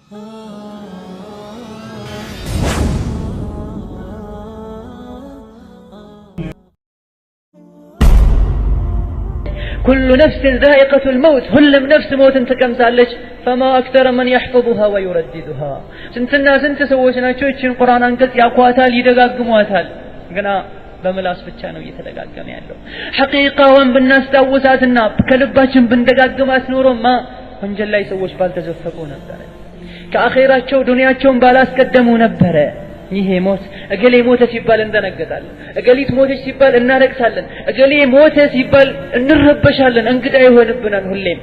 كل نفس ذائقة الموت ሁሉም ነፍስ ሞትን ትቀምሳለች فما أكثر من يحفظها ويرددها ስንትና ስንት ሰዎች ናቸው እቺን ቁርአን አንቀጽ ያቋታል ይደጋግሟታል ግና በመላስ ብቻ ነው እየተደጋገመ ያለው ሐቂቃውን ብናስታውሳትና ከልባችን ብንደጋግማት ኖሮማ ወንጀል ላይ ሰዎች ባልተዘፈቁ ነበር ከአኺራቸው ዱንያቸውን ባላስቀደሙ ነበር ይሄ ሞት እገሌ ሞተ ሲባል እንደነገጣለን እገሊት ሞተች ሲባል እናለቅሳለን እገሌ ሞተ ሲባል እንረበሻለን እንግዳ ይሆንብናል ሁሌም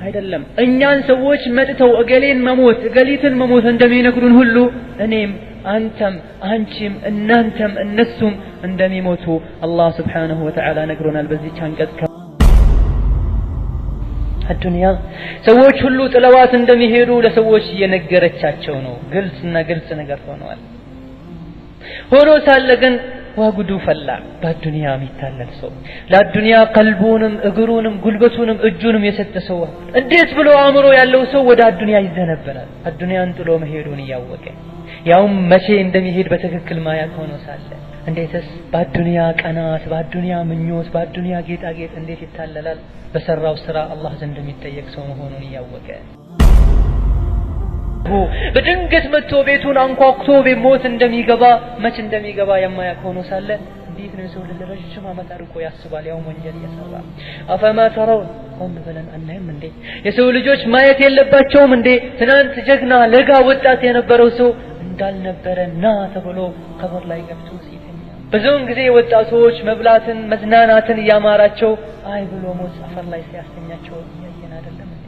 አይደለም እኛን ሰዎች መጥተው እገሌን መሞት እገሊትን መሞት እንደሚነግሩን ሁሉ እኔም አንተም አንቺም እናንተም እነሱም እንደሚሞቱ አላህ Subhanahu Wa Ta'ala ነግሮናል በዚህ አንቀጽ الدنيا ሰዎች ሁሉ ጥለዋት እንደሚሄዱ ለሰዎች እየነገረቻቸው ነው ግልጽ ነገር ሆኗል ሆኖ ሳለ ግን ዋጉዱ ፈላ በዱንያ የሚታለል ሰው ለዱንያ ቀልቡንም እግሩንም ጉልበቱንም እጁንም የሰጠ ሰው እንዴት ብሎ አእምሮ ያለው ሰው ወደ ዱንያ ይዘነበራል ዱንያን ጥሎ መሄዱን ያወቀ ያው መቼ እንደሚሄድ በትክክል ማያውቅ ሆኖ ሳለ እንዴትስ በዱንያ ቀናት በዱንያ ምኞት በዱንያ ጌጣጌጥ እንዴት ይታለላል በሰራው ስራ አላህ ዘንድ የሚጠየቅ ሰው መሆኑን ያወቀ በድንገት መጥቶ ቤቱን አንኳኩቶ በሞት እንደሚገባ መች እንደሚገባ የማያውቅ ሆኖ ሳለ እንዴት ነው ሰው ለረጅም ዓመት አርቆ ያስባል ያው ወንጀል እየሰራ አፈማ ተራውን ቆም ብለን አናይም እንዴ የሰው ልጆች ማየት የለባቸውም እንዴ ትናንት ጀግና ለጋ ወጣት የነበረው ሰው እንዳልነበረ ና ተብሎ ቀብር ላይ ገብቶ ሲተኛ ብዙውን ጊዜ ወጣቶች መብላትን መዝናናትን ያማራቸው አይ ብሎ ሞት አፈር ላይ ሲያስተኛቸው ያየን አይደለም እንዴ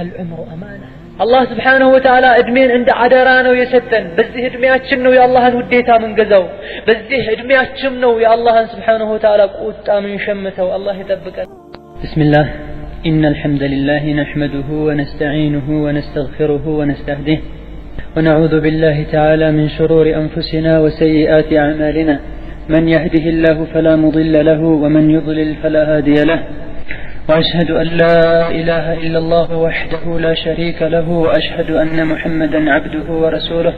العمر امانه الله سبحانه وتعالى እድሜን እንደ አደራ ነው የሰጠን በዚህ እድሜያችን ነው የአላህን ውዴታ መንገዛው በዚህ እድሜያችን ነው የአላህን سبحانه وتعالى ቁጣ ምን ሸምተው አላህ ይጠብቀን بسم الله ان الحمد لله نحمده ونستعينه ونستغفره ونستهديه ونعوذ بالله تعالى من شرور انفسنا وسيئات اعمالنا من يهده الله فلا مضل له ومن يضلل فلا هادي له وأشهد أن لا إله إلا الله وحده لا شريك له وأشهد أن محمدا عبده ورسوله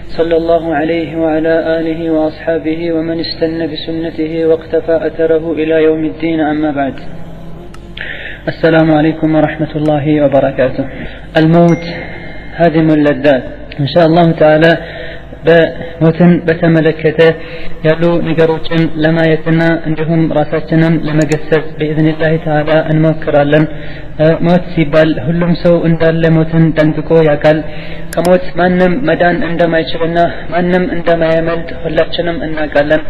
صلى الله عليه وعلى آله وأصحابه ومن استنى بسنته واقتفى أثره إلى يوم الدين أما بعد السلام عليكم ورحمة الله وبركاته الموت هادم اللذات إن شاء الله تعالى በሞትን በተመለከተ ያሉ ነገሮችን ለማየትና እንዲሁም ራሳችንን ለመገሰጽ በኢዝኒላህ ተዓላ እንሞክራለን ሞት ሲባል ሁሉም ሰው እንዳለ ሞትን ጠንቅቆ ያውቃል ከሞት ማንም መዳን እንደማይችልና ማንም እንደማያመልጥ ሁላችንም እናውቃለን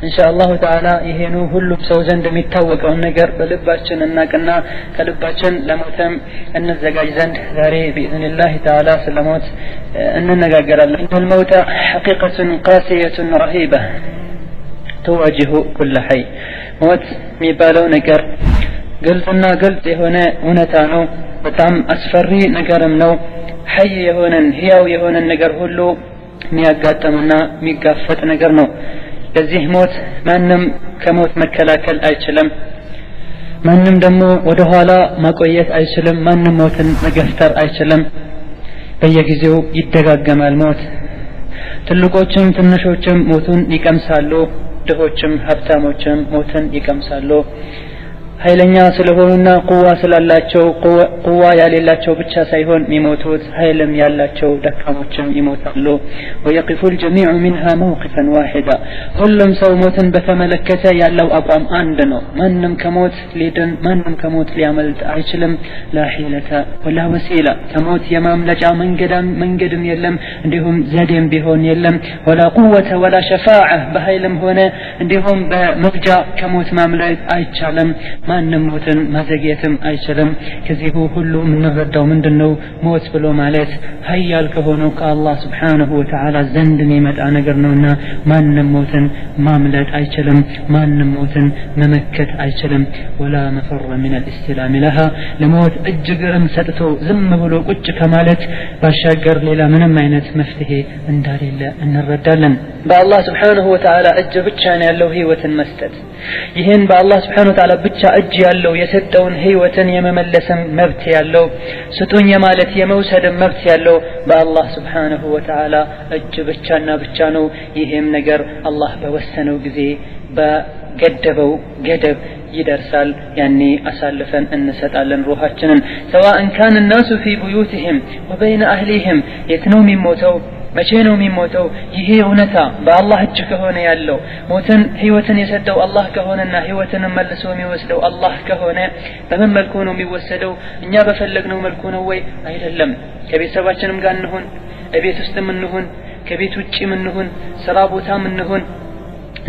ኢንሻአላህ ተዓላ ይሄኑ ሁሉም ሰው ዘንድ የሚታወቀው ነገር በልባችን እናቅና ከልባችን ለሞትም እንዘጋጅ ዘንድ ዛሬ በኢዝኒላህ ተዓላ ስለሞት እንነጋገራለን الموت حقيقة قاسية رهيبة تواجه كل حي موت የሚባለው ነገር ግልጽና ግልጽ የሆነ እውነታ ነው በጣም አስፈሪ ነገርም ነው ሐይ የሆነን ህያው የሆነን ነገር ሁሉ የሚያጋጥምና የሚጋፈጥ ነገር ነው ለዚህ ሞት ማንም ከሞት መከላከል አይችልም ማንም ደግሞ ወደ ኋላ ማቆየት አይችልም ማንም ሞትን መገፍተር አይችልም በየጊዜው ይደጋገማል ሞት ትልቆችም ትንሾችም ሞትን ይቀምሳሉ ድሆችም ሀብታሞችም ሞትን ይቀምሳሉ ኃይለኛ ስለሆኑና ቁዋ ስላላቸው ቁዋ ያሌላቸው ብቻ ሳይሆን የሚሞቱት ኃይልም ያላቸው ደካሞችም ይሞታሉ ويقف الجميع منها موقفا واحدا ሁሉም ሰው ሞትን በተመለከተ ያለው አቋም አንድ ነው ማንም ከሞት ሊድን ማንም ከሞት ሊያመልጥ አይችልም لا حيلة ولا وسيلة ከሞት የማምለጫ መንገድም የለም እንዲሁም ዘዴም ቢሆን የለም ولا قوة ولا شفاعة በኃይልም ሆነ እንዲሁም በመግጃ ከሞት ማምለጥ አይቻልም ማንም ሞትን ማዘግየትም አይችልም ከዚህ ሁሉ ምንረዳው ምንድነው ሞት ብሎ ማለት ኃያል ከሆነው ከአላህ Subhanahu Wa Ta'ala ዘንድ የሚመጣ ነገር ነውና ማንም ሞትን ማምለጥ አይችልም ማንም ሞትን መመከት አይችልም ولا مفر من الاستلام لها ለሞት እጅግም ሰጥቶ ዝም ብሎ ቁጭ ከማለት ባሻገር ሌላ ምንም አይነት መፍትሄ እንዳሌለ እንረዳለን በአላህ Subhanahu Wa Ta'ala እጅ ብቻ ያለው ህይወትን መስጠት ይሄን በአላህ Subhanahu Wa Ta'ala ብቻ እጅ ያለው የሰጠውን ህይወትን የመመለስም መብት ያለው ስጡኝ ማለት የመውሰድ መብት ያለው በአላህ Subhanahu Wa Ta'ala እጅ ብቻና ብቻ ነው ይሄም ነገር አላህ በወሰነው ጊዜ በገደበው ገደብ ይደርሳል ያኔ አሳልፈን እንሰጣለን ሩሃችንን سواء كان الناس في بيوتهم وبين اهلهم يتنو የሚሞተው መቼ ነው የሚሞተው ይሄ እውነታ በአላህ እጅ ከሆነ ያለው ሞትን ህይወትን የሰጠው አላህ ከሆነና ህይወትን መልሶ የሚወስደው አላህ ከሆነ በምን መልኩ ነው የሚወሰደው እኛ በፈለግነው መልኩ ነው ወይ አይደለም ከቤተሰባችንም ጋር እንሁን እቤት ውስጥም እንሁን ከቤት ውጪም እንሁን ስራ ቦታም እንሁን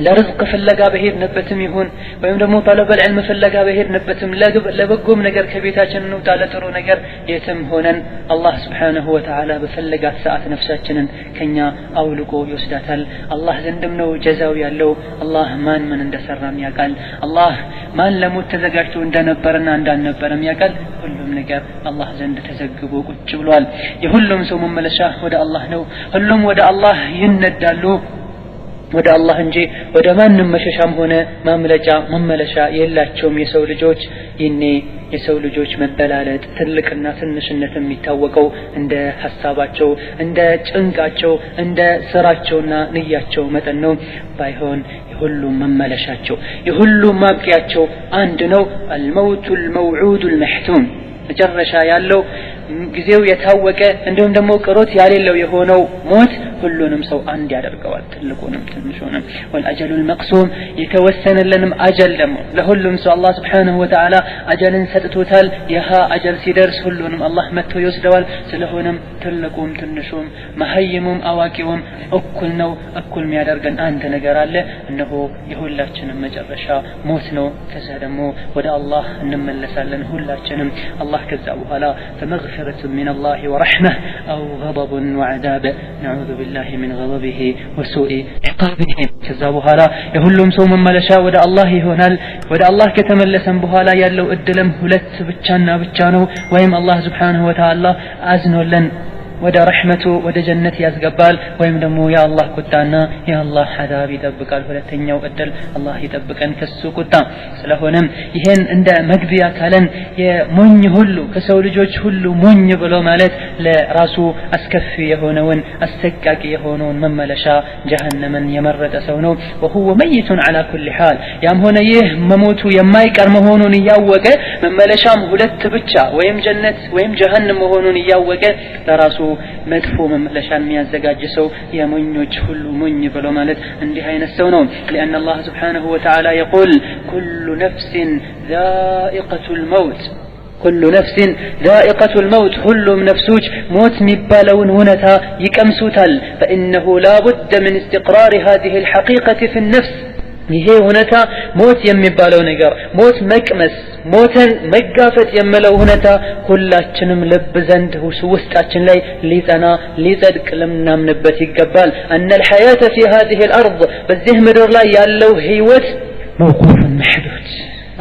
ለርዝቅ ፍለጋ በሄድንበትም ይሁን ወይም ደግሞ ጠለበል ዒልም ፍለጋ በሄድንበትም ለበጎም ነገር ከቤታችን ነው ለጥሩ ነገር የትም ሆነን አላህ Subhanahu Wa Ta'ala በፈለጋት ሰዓት ነፍሳችንን ከኛ አውልቆ ይወስዳታል አላህ ዘንድም ነው ጀዛው ያለው አላህ ማን እንደሰራም ያውቃል አላህ ማን ለሞት ተዘጋጅቶ እንደነበርና እንዳልነበረም ያውቃል ሁሉም ነገር አላህ ዘንድ ተዘግቦ ቁጭ ብሏል የሁሉም ሰው መመለሻ ወደ አላህ ነው ሁሉም ወደ አላህ ይነዳሉ ወደ አላህ እንጂ ወደ ማንም መሸሻም ሆነ ማምለጫ መመለሻ የላቸውም የሰው ልጆች ይኔ የሰው ልጆች መበላለጥ ትልቅና ትንሽነት የሚታወቀው እንደ ሐሳባቸው እንደ ጭንቃቸው እንደ ስራቸውና ንያቸው መጠን ነው ባይሆን የሁሉም መመለሻቸው የሁሉም ማብቂያቸው አንድ ነው الموت الموعود المحتوم መጨረሻ ያለው ጊዜው የታወቀ እንደውም ደግሞ ቅሮት ያሌለው የሆነው ሞት ሁሉንም ሰው አንድ ያደርገዋል ትልቁንም ትንሹንም والأجل المقسوم የተወሰነልንም አጀል ደግሞ ለሁሉም ሰው አላህ Subhanahu Wa Ta'ala አጀልን ሰጥቶታል ያህ አጀል ሲደርስ ሁሉንም አላህ መጥቶ ይወስደዋል ስለሆነም ትልቁም ትንሹም መሐይሙም አዋቂውም እኩል ነው እኩል የሚያደርገን አንድ ነገር አለ እነሆ የሁላችንም መጨረሻ ሞት ነው ከዛ ደግሞ ወደ አላህ እንመለሳለን ሁላችንም አላህ ከዛ በኋላ فمغفرة من الله ورحمة أو غضب وعذاب نعوذ بالله من غضبه وسوء عقابه كذا بحالا يهلم سو مملشا ود الله يهونال ود الله كتملسن بحالا يالو ادلم ሁለት ብቻና ብቻ ነው ወይም አላህ Subhanahu Wa Ta'ala አዝኖለን ወደ ረህመቱ ወደ ጀነት ያስገባል ወይም ደግሞ ያ አላህ ቁጣና ያ አላህ አዛብ ይጠብቃል ሁለተኛው እድል አላህ ይጠብቀን ከሱ ቁጣ ስለሆነም ይሄን እንደ መግቢያ ካለን የሞኝ ሁሉ ከሰው ልጆች ሁሉ ሞኝ ብሎ ማለት ለራሱ አስከፊ የሆነውን አስተቃቂ የሆነውን መመለሻ ጀሃነምን የመረጠ ሰው ነው وهو ميت على كل حال ያም ሆነ ይህ መሞቱ የማይቀር መሆኑን ያወቀ መመለሻም ሁለት ብቻ ወይም ጀነት ወይም ጀሃነም መሆኑን ያወቀ ለራሱ መጥፎ መመለሻን የሚያዘጋጅ ሰው የሞኞች ሁሉ ሞኝ ብሎ ማለት እንዲህ አይነት ሰው ነው لأن الله سبحانه وتعالى يقول كل نفس ذائقة الموت كل نفس ذائقة الموت كل نفسوج موت مبالون هنتا يكمسوتال فإنه لا بد من استقرار هذه الحقيقة في النفس ይሄ ሁነታ ሞት የሚባለው ነገር ሞት መቅመስ ሞትን መጋፈጥ የመለው ሁነታ ሁላችንም ልብ ዘንድ ውስጣችን ላይ ሊጸና ሊጸድቅ ለምናምንበት ይገባል أن الحياة في هذه الأرض በዚህ ምድር ላይ ያለው ህይወት موقوف محدود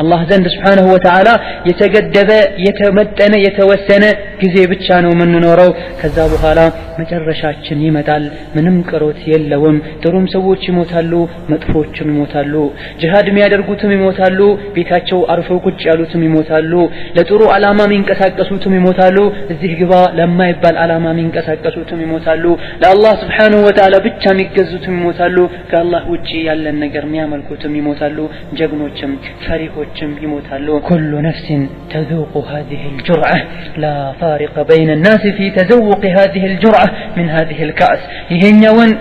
الله ዘንድ Subhanahu Wa Ta'ala የተገደበ የተመጠነ የተወሰነ ጊዜ ብቻ ነው የምንኖረው ከዛ በኋላ መጨረሻችን ይመጣል ምንም ቅሮት የለውም ጥሩም ሰዎች ይሞታሉ መጥፎችም ይሞታሉ ጂሃድ የሚያደርጉትም ይሞታሉ ቤታቸው አርፈው ቁጭ ያሉትም ይሞታሉ ለጥሩ ዓላማ የሚንቀሳቀሱትም ይሞታሉ እዚህ ግባ ለማይባል ዓላማ የሚንቀሳቀሱትም ይሞታሉ ለአላህ Subhanahu Wa Ta'ala ብቻ የሚገዙትም ይሞታሉ ከአላህ ውጪ ያለን ነገር የሚያመልኩትም ይሞታሉ ጀግኖችም ፈሪሆችም ይሞታሉ كل نفس تذوق هذه الجرعة لا فارق بين الناس في تذوق هذه الجرعة من هذه الكأس ይሄኛውን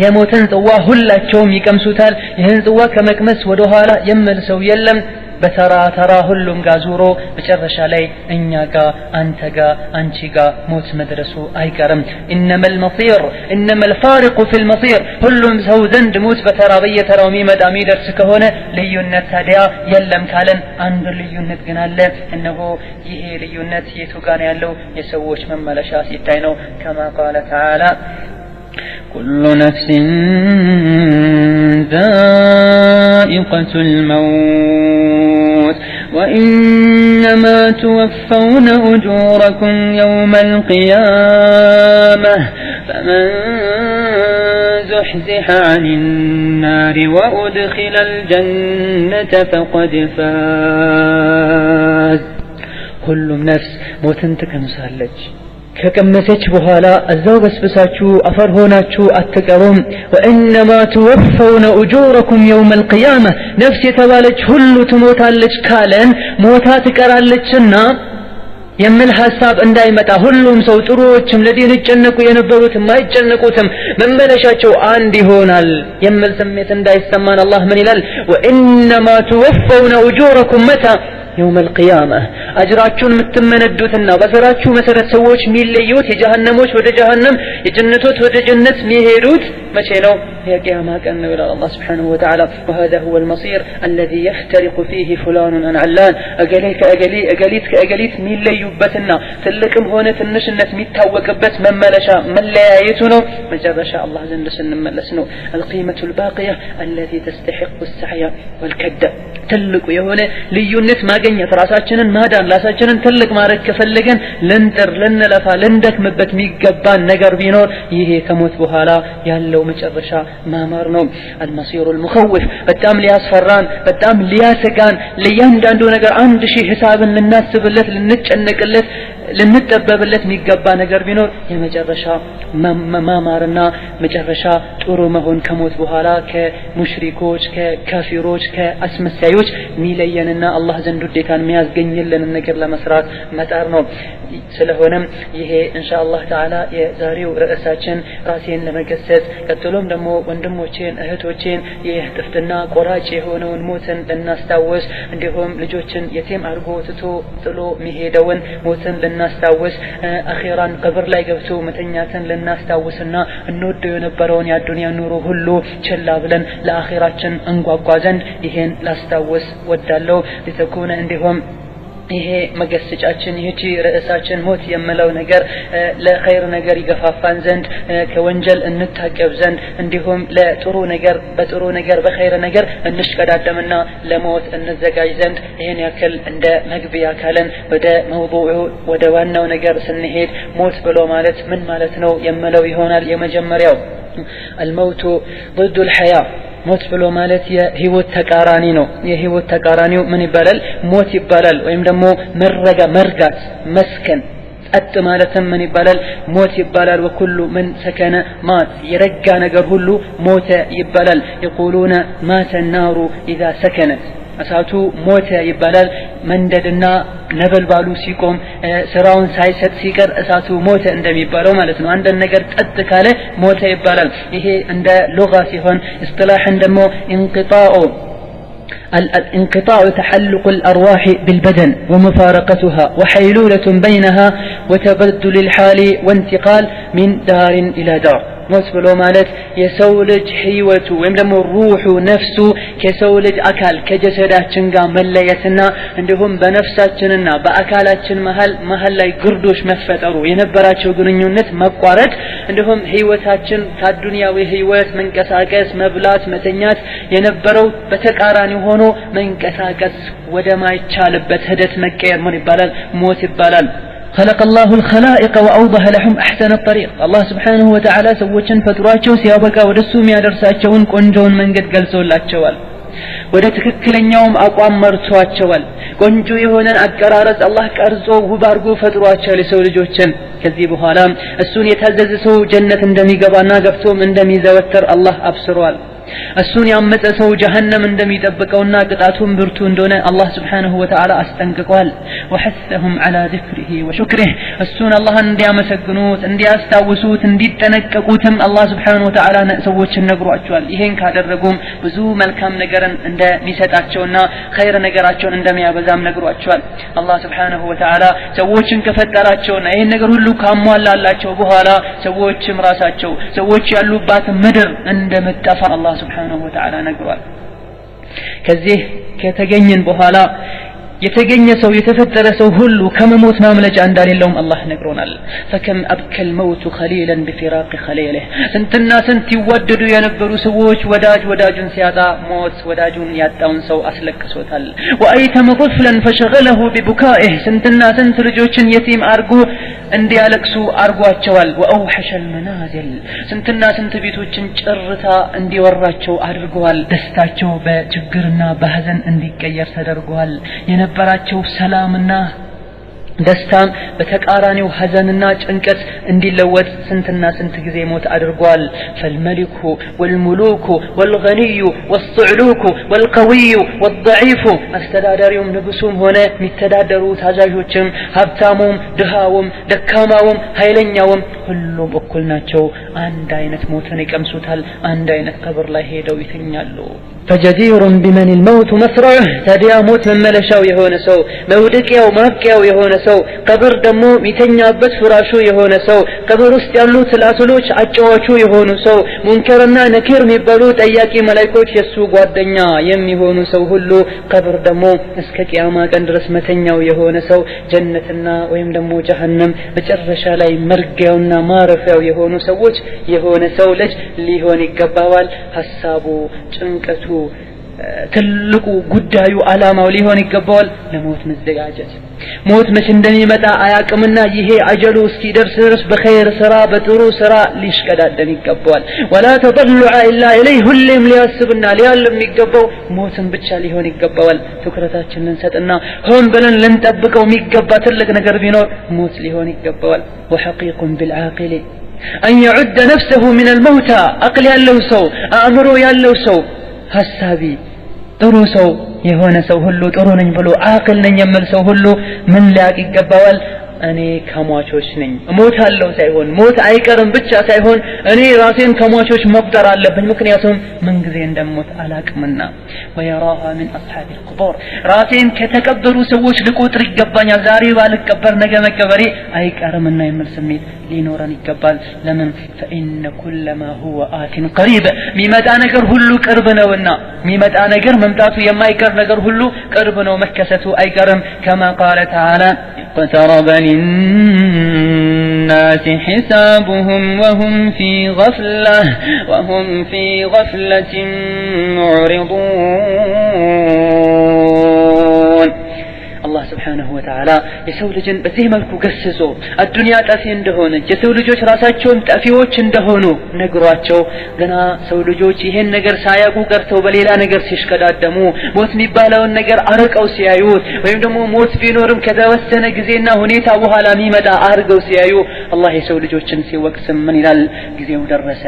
የሞተን ጽዋ ሁላቸውም ይቀምሱታል ይሄን ጽዋ ከመቅመስ ወደ ኋላ የመልሰው የለም በተራ ተራ ሁሉም ጋር ዙሮ መጨረሻ ላይ እኛ ጋር አንተ ጋር አንቺ ጋር ሞት መድረሱ አይቀርም انما المصير انما الفارق في المصير ሁሉም ሰው ዘንድ ሞት በተራ በየተራው የሚመጣ የሚደርስ ከሆነ ልዩነት ታዲያ የለም ካለን አንድ ልዩነት ግን አለ እነሆ ይሄ ልዩነት የቱ ጋር ያለው የሰዎች መመለሻ ሲታይ ነው كما قال تعالى كل نفس ذائقة الموت وإنما توفون أجوركم يوم القيامة فمن زحزح عن النار وأدخل الجنة فقد فاز ሁሉም ነፍስ ሞትን ትቀምሳለች ከቀመሰች በኋላ እዛው በስብሳችሁ አፈር ሆናችሁ አትቀሩም ወኢንማ ትወፈውነ ኡጁረኩም የውም القيامة ነፍስ የተባለች ሁሉ ትሞታለች ካለን ሞታ ትቀራለችና የሚል ሐሳብ እንዳይመጣ ሁሉም ሰው ጥሩዎችም ለዲን ይጨነቁ የነበሩትም ማይጨነቁትም መመለሻቸው አንድ ይሆናል የሚል ስሜት እንዳይሰማን አላህ ምን ይላል ወኢንማ ትወፈውነ ኡጁረኩም መታ يوم القيامة أجراتكم متمندوتنا بسراتكم مسرت سووش ميليوت يجهنموش ود جهنم يجنتوت ود جنت ميهيروت ما شينو هي قيامة كأنه إلى الله سبحانه وتعالى وهذا هو المصير الذي يفترق فيه فلان عن علان أقليت ميليو بتنا تلكم هونة النشنة ميتاوكبت من ملشا من لا يتنو مجرشا الله زندسن ملسنو القيمة الباقية التي تستحق السعي والكد تلك يهونه ليونت ما ማገኘት ራሳችንን ማዳን ራሳችንን ትልቅ ማድረግ ከፈለገን ለንጥር ለነለፋ ለንደክምበት የሚገባን ነገር ቢኖር ይሄ ከሞት በኋላ ያለው መጨረሻ ማማር ነው المصير المخوف በጣም ሊያስፈራን በጣም ሊያሰጋን ለእያንዳንዱ ነገር አንድ ሺህ ሂሳብን ልናስብለት ልንጨነቅለት ልንጠበብለት የሚገባ ነገር ቢኖር የመጨረሻ ማማርና መጨረሻ ጥሩ መሆን ከሞት በኋላ ከሙሽሪኮች ከካፊሮች ከአስመሳዮች ሚለየንና አላህ ዘንድ ዴታን የሚያስገኝልን ነገር ለመስራት መጣር ነው ስለሆነም ይሄ ኢንሻአላህ ተዓላ የዛሬው ርዕሳችን ራሴን ለመገሰጽ ቀጥሎም ደግሞ ወንድሞቼን እህቶቼን የጥፍትና ቆራጭ የሆነውን ሞትን ለናስታውስ እንዲሁም ልጆችን የቲም አርጎ ጥሎ የሚሄደውን ሞትን ለናስታውስ አኺራን ቀብር ላይ ገብቶ መተኛትን ለናስታውስና እንወደው የነበረውን የዱንያ ኑሮ ሁሉ ቸላ ብለን ለአኺራችን እንጓጓ ዘንድ ይሄን ላስታውስ ወዳለው ለተኮነ እንዲሁም ይሄ መገሰጫችን ይህቺ ርዕሳችን ሞት የምለው ነገር ለኸይር ነገር ይገፋፋን ዘንድ ከወንጀል እንታቀብ ዘንድ እንዲሁም ለጥሩ ነገር በጥሩ ነገር በኸይር ነገር እንሽቀዳደምና ለሞት እንዘጋጅ ዘንድ ይሄን ያክል እንደ መግቢያ ካለን ወደ መውዱዑ ወደ ዋናው ነገር ስንሄድ ሞት ብሎ ማለት ምን ማለት ነው የምለው ይሆናል የመጀመሪያው الموت ضد الحياة ሞት ብሎ ማለት የህይወት ተቃራኒ ነው የህይወት ተቃራኒው ምን ይባላል ሞት ይባላል ወይም ደግሞ መርጋት መስከን አጥ ማለትም ምን ይባላል ሞት ይባላል ወኩሉ ምን ሰከነ ማት የረጋ ነገር ሁሉ ሞተ ይባላል يقولون مات النار اذا سكنت እሳቱ ሞተ ይባላል መንደድና ነበልባሉ ሲቆም ስራውን ሳይሰጥ ሲቀር እሳቱ ሞተ እንደሚባለው ማለት ነው አንድ ነገር ጠጥ ካለ ሞተ ይባላል ይሄ እንደ ሉጋ ሲሆን اصطلاحا ደግሞ انقطاع تحلق الأرواح بالبدن ومفارقتها وحيلولة بينها وتبدل الحال وانتقال من دار إلى دار ሞት ብሎ ማለት የሰው ልጅ ህይወቱ ወይም ደግሞ ሩሑ ነፍሱ ከሰው ልጅ አካል ከጀሰዳችን ጋር መለየትና እንዲሁም በነፍሳችንና በአካላችን መሃል ላይ ግርዶሽ መፈጠሩ የነበራቸው ግንኙነት መቋረጥ እንዲሁም ህይወታችን ከዱንያዊ ህይወት መንቀሳቀስ መብላት መተኛት የነበረው በተቃራኒ ሆኖ መንቀሳቀስ ወደ ማይቻልበት ሂደት መቀየር ምን ይባላል ሞት ይባላል خلق الله الخلائق وأوضح لهم أحسن الطريق الله سبحانه وتعالى سوّچن فتراچو سيابكا ودسو ميادرساچون ቆንጆን መንገድ ገልጾላቸዋል ወደ ትክክለኛውም አቋም መርቷቸዋል ቆንጆ የሆነን አቀራረጽ አላህ ቀርጾ ውብ አድርጎ ፈጥሯቸዋል የሰው ልጆችን ከዚህ በኋላ እሱን የታዘዘ ሰው ጀነት እንደሚገባና ገብቶም እንደሚዘወተር አላህ አብስሯል እሱን ያመፀ ሰው ጀሃነም እንደሚጠብቀውና ቅጣቱን ብርቱ እንደሆነ አላህ Subhanahu Wa Ta'ala አስጠንቅቋል وحثهم على ذكره وشكره እሱን አላህን እንዲያመሰግኑት እንዲያስታውሱት እንዲጠነቀቁትም አላህ Subhanahu Wa Ta'ala ሰዎችን ነግሯቸዋል ይሄን ካደረጉም ብዙ መልካም ነገርን እንደሚሰጣቸውና ኸይር ነገራቸውን እንደሚያበዛም ነግሯቸዋል አላህ Subhanahu Wa Ta'ala ሰዎችን ከፈጠራቸውና ይሄን ነገር ሁሉ ካሟላላቸው በኋላ ሰዎችም ራሳቸው ሰዎች ያሉባት ምድር እንደምትጠፋ አላህ Subhanahu Wa Ta'ala ነግሯል ከዚህ ከተገኘን በኋላ የተገኘ ሰው የተፈጠረ ሰው ሁሉ ከመሞት ማምለጫ እንዳሌለውም አላህ ነግሮናል فكم ابكى الموت خليلا بفراق خليله ስንትና ስንት ይወደዱ የነበሩ ሰዎች ወዳጁን ሲያጣ ሞት ወዳጁን ያጣውን ሰው አስለቅሶታል وايتم طفلا فشغله ببكائه ስንትና ስንት ልጆችን የቲም አርጎ እንዲያለቅሱ አርጓቸዋል ወአውሐሸ المنازل ስንትና ስንት ቤቶችን ጭርታ እንዲወራቸው አድርገዋል ደስታቸው በችግርና በሐዘን እንዲቀየር ተደርጓል የነበራቸው ሰላምና ደስታም በተቃራኒው ሐዘንና ጭንቀት እንዲለወጥ ስንትና ስንት ጊዜ ሞት አድርጓል فالملك والملوك والغني والصعلوك والقوي والضعيف አስተዳዳሪውም ንጉሱም ሆነ የሚተዳደሩ ታዛዦችም ሀብታሙም ድሃውም ደካማውም ኃይለኛውም ሁሉም እኩል ናቸው አንድ አይነት ሞትን ይቀምሱታል አንድ አይነት ቀብር ላይ ሄደው ይተኛሉ فجدير بمن الموت مسرعه تديا موت من ملشاو يهون سو مودقياو مابقياو يهون سو قبر دمو ميتኛበት ፍራሹ የሆነ ሰው ቀብር ውስጥ ያሉ ትላትሎች አጫዋቹ የሆኑ ሰው ሙንከርና ነኪር የሚባሉ ጠያቂ መላእክቶች የሱ ጓደኛ የሚሆኑ ሰው ሁሉ ቀብር ደሞ እስከ ቂያማ ቀን ድረስ መተኛው የሆነ ሰው ጀነትና ወይም ደሞ ጀሃነም መጨረሻ ላይ መርጊያውና ማረፊያው የሆኑ ሰዎች የሆነ ሰው ልጅ ሊሆን ይገባዋል ሐሳቡ ጭንቀቱ ትልቁ ጉዳዩ አላማው ሊሆን ይገባዋል ለሞት መዘጋጀት ሞት መቼ እንደሚመጣ አያቅምና ይሄ አጀሉ እስኪደርስ ድረስ በኸይር ስራ በጥሩ ስራ ሊሽቀዳደም ይገባዋል ولا تضلع الا اليه ሁሌም ሊያስብና ሊያልም የሚገባው ሞትን ብቻ ሊሆን ይገባዋል ትኩረታችንን ሰጥና ሆን ብለን ልንጠብቀው የሚገባ ትልቅ ነገር ቢኖር ሞት ሊሆን ይገባዋል وحقيق بالعاقل أن يعد نفسه من الموتى أقل ያለው ሰው አእምሮ ያለው ሰው ሐሳቢ ጥሩ ሰው የሆነ ሰው ሁሉ ጥሩ ነኝ ብሎ አቅል ነኝ የሚል ሰው ሁሉ ምን ሊያቅ ይገባዋል እኔ ከሟቾች ነኝ ሞታለሁ ሳይሆን ሞት አይቀርም ብቻ ሳይሆን እኔ ራሴን ከሟቾች መቁጠር አለብኝ ምክንያቱም ምን ጊዜ እንደሞት አላቅምና ويراها من اصحاب القبور ራሴን ከተቀበሩ ሰዎች ልቆጥር ይገባኛል ዛሬ ባልቀበር ነገ መቀበሬ አይቀርምና የሚል ስሜት ሊኖረን ይገባል ለምን فإن كل ما هو آت قريب ሚመጣ ነገር ሁሉ ቅርብ ነውና ሚመጣ ነገር መምጣቱ የማይቀር ነገር ሁሉ ቅርብ ነው መከሰቱ አይቀርም كما قال تعالى اقترب للناس حسابهم وهم في غفلة معرضون الله سبحانه وتعالى የሰው ልጅን በዚህ መልኩ ገስጾ አዱንያ ጠፊ እንደሆነ የሰው ልጆች ራሳቸውን ጠፊዎች እንደሆኑ ነግሯቸው ገና ሰው ልጆች ይሄን ነገር ሳያውቁ ቀርተው በሌላ ነገር ሲሽከዳደሙ ሞት የሚባለውን ነገር አርቀው ሲያዩት ወይም ደግሞ ሞት ቢኖርም ከተወሰነ ጊዜና ሁኔታ በኋላ የሚመጣ አርገው ሲያዩ አላህ የሰው ልጆችን ሲወቅስ ምን ይላል ጊዜው ደረሰ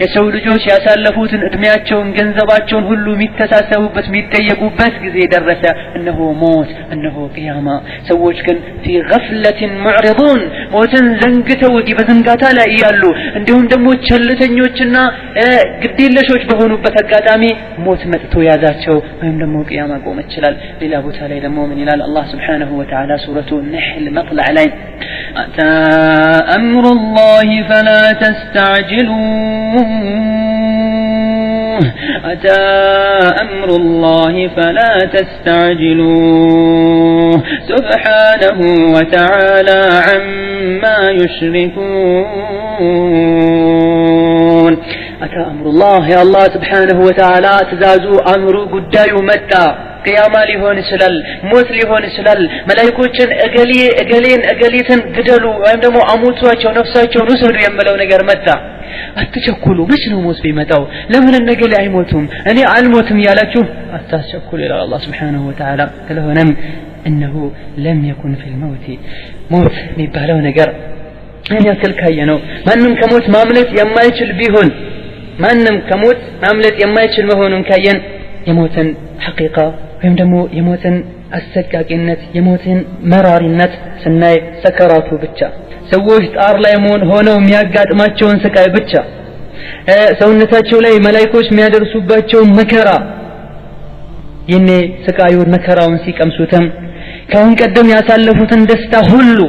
የሰው ልጆች ያሳለፉትን እድሜያቸውን ገንዘባቸውን ሁሉ የሚተሳሰቡበት የሚጠየቁበት ጊዜ ደረሰ እነሆ ሞት እነሆ ቂያማ ሰዎች ግን في غفلة معرضون ሞትን ዘንግተው በዝንጋታ ላይ ያሉ እንዲሁም ደግሞ ቸልተኞችና ግዴለሾች በሆኑበት አጋጣሚ ሞት መጥቶ ያዛቸው ወይም ደግሞ ቂያማ ቆመ ይችላል ሌላ ቦታ ላይ ደግሞ ምን ይላል አላህ Subhanahu wa Ta'ala ሱረቱ النحل መጥለዕ ላይ أتى أمر الله فلا تستعجلوه أتى أمر الله فلا تستعجلوه سبحانه وتعالى عما يشركون أتى أمر الله يا الله سبحانه وتعالى تزازو أمر قداي متى قياما ሊሆን ይችላል ሞት ሊሆን ይችላል መላእክቶችን እገሌትን ግደሉ ወይም ደግሞ አሞቷቸው ነፍሳቸውን ውሰዱ የሚለው ነገር መጣ አትቸኩሉ መች ነው ሞት ቢመጣው ለምን ነገ አይሞቱም እኔ አልሞትም ያላችሁ አታስቸኩሉ ይላል አላህ Subhanahu wa Ta'ala ስለሆነም انه لم يكن في الموت موت የሚባለው ነገር እኛ ከልካየ ነው ማንንም ከሞት ማምለጥ የማይችል ቢሆን ማንንም ከሞት ማምለጥ የማይችል መሆኑን ካየን የሞትን ሐቂቃ ወይም ደግሞ የሞትን አሰቃቂነት የሞትን መራሪነት ስናይ ሰከራቱ ብቻ ሰዎች ጣር ላይ ሆነው የሚያጋጥማቸውን ስቃይ ብቻ ሰውነታቸው ላይ መላእክቶች የሚያደርሱባቸው መከራ የኔ ስቃዩን መከራውን ሲቀምሱትም ካሁን ቀደም ያሳለፉትን ደስታ ሁሉ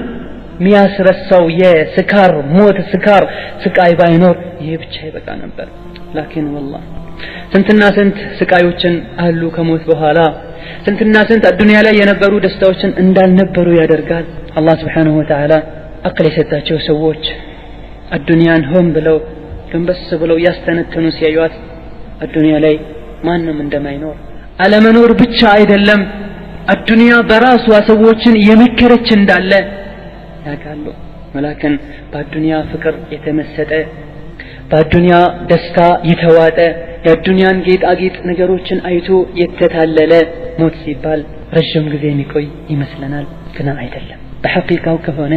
ሚያስረሳው የስካር ሞት ስካር ስቃይ ባይኖር ይሄ ብቻ ይበቃ ነበር ላኪን والله ስንትና ስንት ስቃዮችን አሉ ከሞት በኋላ ስንትና ስንት አዱንያ ላይ የነበሩ ደስታዎችን እንዳልነበሩ ያደርጋል አላህ Subhanahu wa Ta'ala አቅል የሰጣቸው ሰዎች አዱንያን ሆን ብለው ገንበስ ብለው ያስተነተኑ ሲያዩት አዱንያ ላይ ማንንም እንደማይኖር አለመኖር ብቻ አይደለም አዱንያ በራሷ ሰዎችን የመከረች እንዳለ ያውቃሉ ولكن በአዱንያ ፍቅር የተመሰጠ በአዱንያ ደስታ የተዋጠ የአዱንያን ጌጣጌጥ ነገሮችን አይቶ የተታለለ ሞት ሲባል ረጅም ጊዜ የሚቆይ ይመስለናል ግን አይደለም በሐቂቃው ከሆነ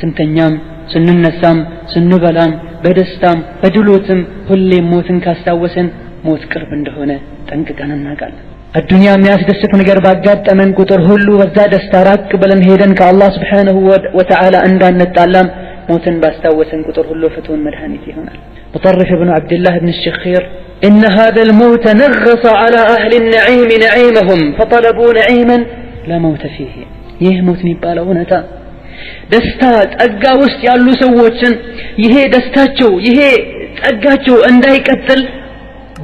ስንተኛም ስንነሳም ስንበላም በደስታም በድሎትም ሁሌም ሞትን ካስታወሰን ሞት ቅርብ እንደሆነ ጠንቅቀን እናውቃለን الدنيا የሚያስደስት ነገር ባጋጠመን ቁጥር ሁሉ በዛ ደስታ ራቅ ብለን ሄደን ከአላህ Subhanahu wa Ta'ala እንዳንጣላም ሞትን ባስታወሰን ቁጥር ሁሉ ፍቱን መድኃኒት ይሆናል مطرف ابن عبد الله بن الشخير إن هذا الموت نغص على أهل النعيم نعيمهم فطلبوا نعيما لا موت فيه ይህ ሞት የሚባለው እውነታ ደስታ ጸጋ ውስጥ ያሉ ሰዎችን ይሄ ደስታቸው ይሄ ጸጋቸው እንዳይቀጥል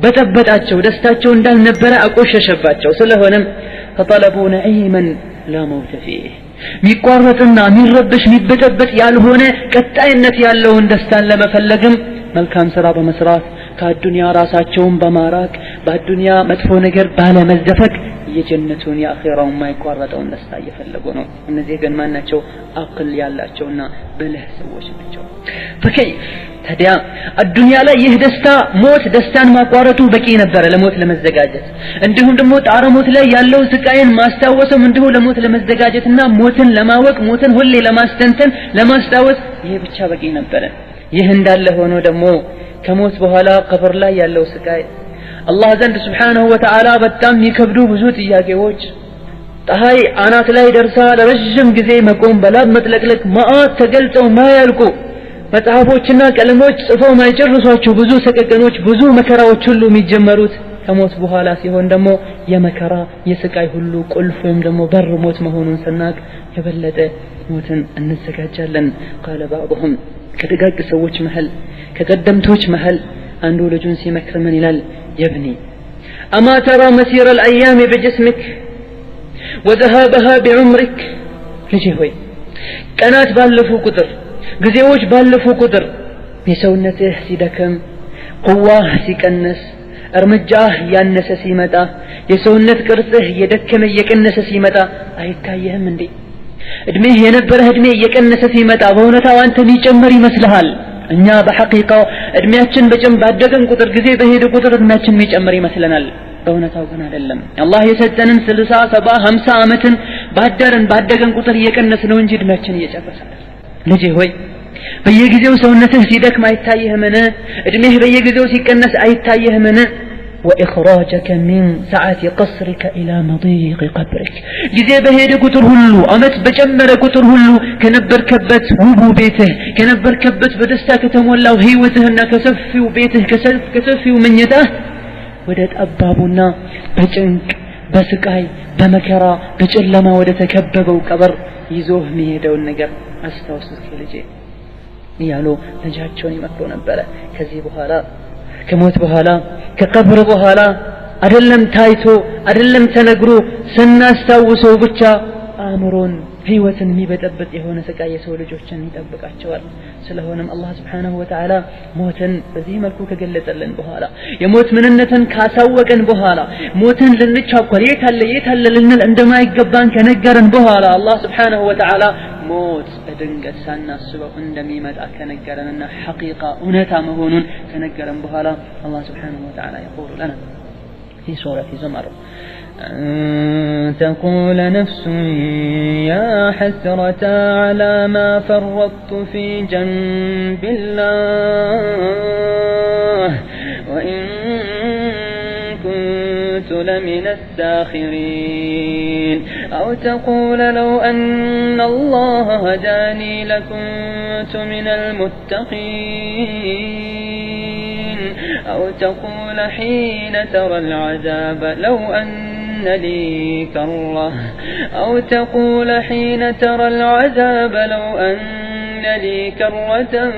በተበጣቸው ደስታቸው እንዳልነበረ አቆሸሸባቸው ስለሆነም فطلبوا نعيما لا موت فيه ሚቋረጥና ሚረብሽ ሚበጠበጥ ያልሆነ ቀጣይነት ያለውን ደስታን ለመፈለግም መልካም ሥራ በመስራት ከአዱንያ ራሳቸውን በማራቅ በአዱንያ መጥፎ ነገር ባለመዘፈቅ የጀነቱን የአኺራውን ማይቋረጠውን ደስታ እየፈለጉ ነው እነዚህ ግን ማናቸው አቅል ያላቸውና ብልህ ሰዎች ናቸው فكيف ታዲያ አዱንያ ላይ ይህ ደስታ ሞት ደስታን ማቋረጡ በቂ ነበር ለሞት ለመዘጋጀት እንዲሁም ደግሞ ጣረ ሞት ላይ ያለው ስቃይን ማስታወስም እንዲሁ ለሞት ለመዘጋጀትና ሞትን ለማወቅ ሞትን ሁሌ ለማስተንተን ለማስታወስ ይሄ ብቻ በቂ ነበር ይህ እንዳለ ሆኖ ደግሞ ከሞት በኋላ ቀብር ላይ ያለው ስቃይ አላህ ዘንድ Subhanahu Wa Ta'ala በጣም የሚከብዱ ብዙ ጥያቄዎች ፀሐይ አናት ላይ ደርሳ ለረጅም ጊዜ መቆም በላብ መጥለቅለቅ ማአት ተገልጸው ማያልቁ መጽሐፎችና ቀለሞች ጽፈው ማይጨርሷቸው ብዙ ሰቀቀኖች ብዙ መከራዎች ሁሉ የሚጀመሩት ከሞት በኋላ ሲሆን ደግሞ የመከራ የስቃይ ሁሉ ቁልፍ ወይም ደግሞ በር ሞት መሆኑን ስናቅ የበለጠ ሞትን እንዘጋጃለን قال بعضهم ከደጋግ ሰዎች መሃል ከቀደምቶች መሃል አንዱ ልጁን ሲመክር ምን ይላል يبني أما ترى مسير الأيام بجسمك وذهابها بعمرك ልጄ ሆይ ቀናት ባለፉ ቁጥር ጊዜዎች ባለፉ ቁጥር የሰውነትህ ሲደክም ቁዋህ ሲቀንስ እርምጃህ ያነሰ ሲመጣ የሰውነት ቅርጽህ የደከመ የቀነሰ ሲመጣ አይታየህም እንዴ እድሜህ የነበረህ እድሜ የቀነሰ ሲመጣ በእውነታው አንተ ሊጨምር ይመስልሃል እኛ በሐቂቃው እድሜያችን ባደገን ቁጥር ጊዜ በሄደ ቁጥር እድሜያችን የሚጨምር ይመስለናል በእውነታው ግን አይደለም አላህ የሰጠንን 60 70 50 ዓመትን ባደገን ቁጥር እየቀነስ ነው እንጂ እድሜያችን እየጨመረ ልጄ ሆይ በየጊዜው ሰውነትህ ሲደክም አይታየህምን እድሜህ በየጊዜው ሲቀነስ አይታየህምን وإخراجك من سعة قصرك إلى مضيق قبرك جزي بهيد قطر هلو أمت بجمر قطر هلو كنبر كبت وبو بيته كنبر كبت بدستا كتمولا وهيوتهن كسفي وبيته كسفي ومن يده ودت أبابنا بجنك بسكاي بمكرا بجلما ودت كببوا كبر يزوه ميهدو النقر أستوصلك لجي يالو نجاتشوني مكرو نبلا كذيبو هلا ከሞት በኋላ ከቀብር በኋላ አይደለም ታይቶ አይደለም ተነግሮ ስናስታውሰው ብቻ አእምሮን ህይወትን የሚበጠብጥ የሆነ ስቃይ የሰው ልጆችን ይጠብቃቸዋል ስለሆነም አላህ Subhanahu Wa Ta'ala ሞትን በዚህ መልኩ ከገለጸልን በኋላ የሞት ምንነትን ካሳወቀን በኋላ ሞትን ልንቻኮል የታለ ልንል እንደማይገባን ከነገረን በኋላ አላህ Subhanahu Wa Ta'ala ሞት በድንገት ሳናስበው እንደሚመጣ ከነገረንና ሐቂቃ እውነታ መሆኑን ከነገረን በኋላ አላህ Subhanahu Wa Ta'ala يقول لنا في سورة زمر تقول نفس يا حسرة على ما فرطت في جنب الله وإن كنت لمن الساخرين أو تقول لو أن الله هداني لكنت من المتقين أو تقول حين ترى العذاب لو أن لي كرة أو تقول حين ترى العذاب لو أن لي كرة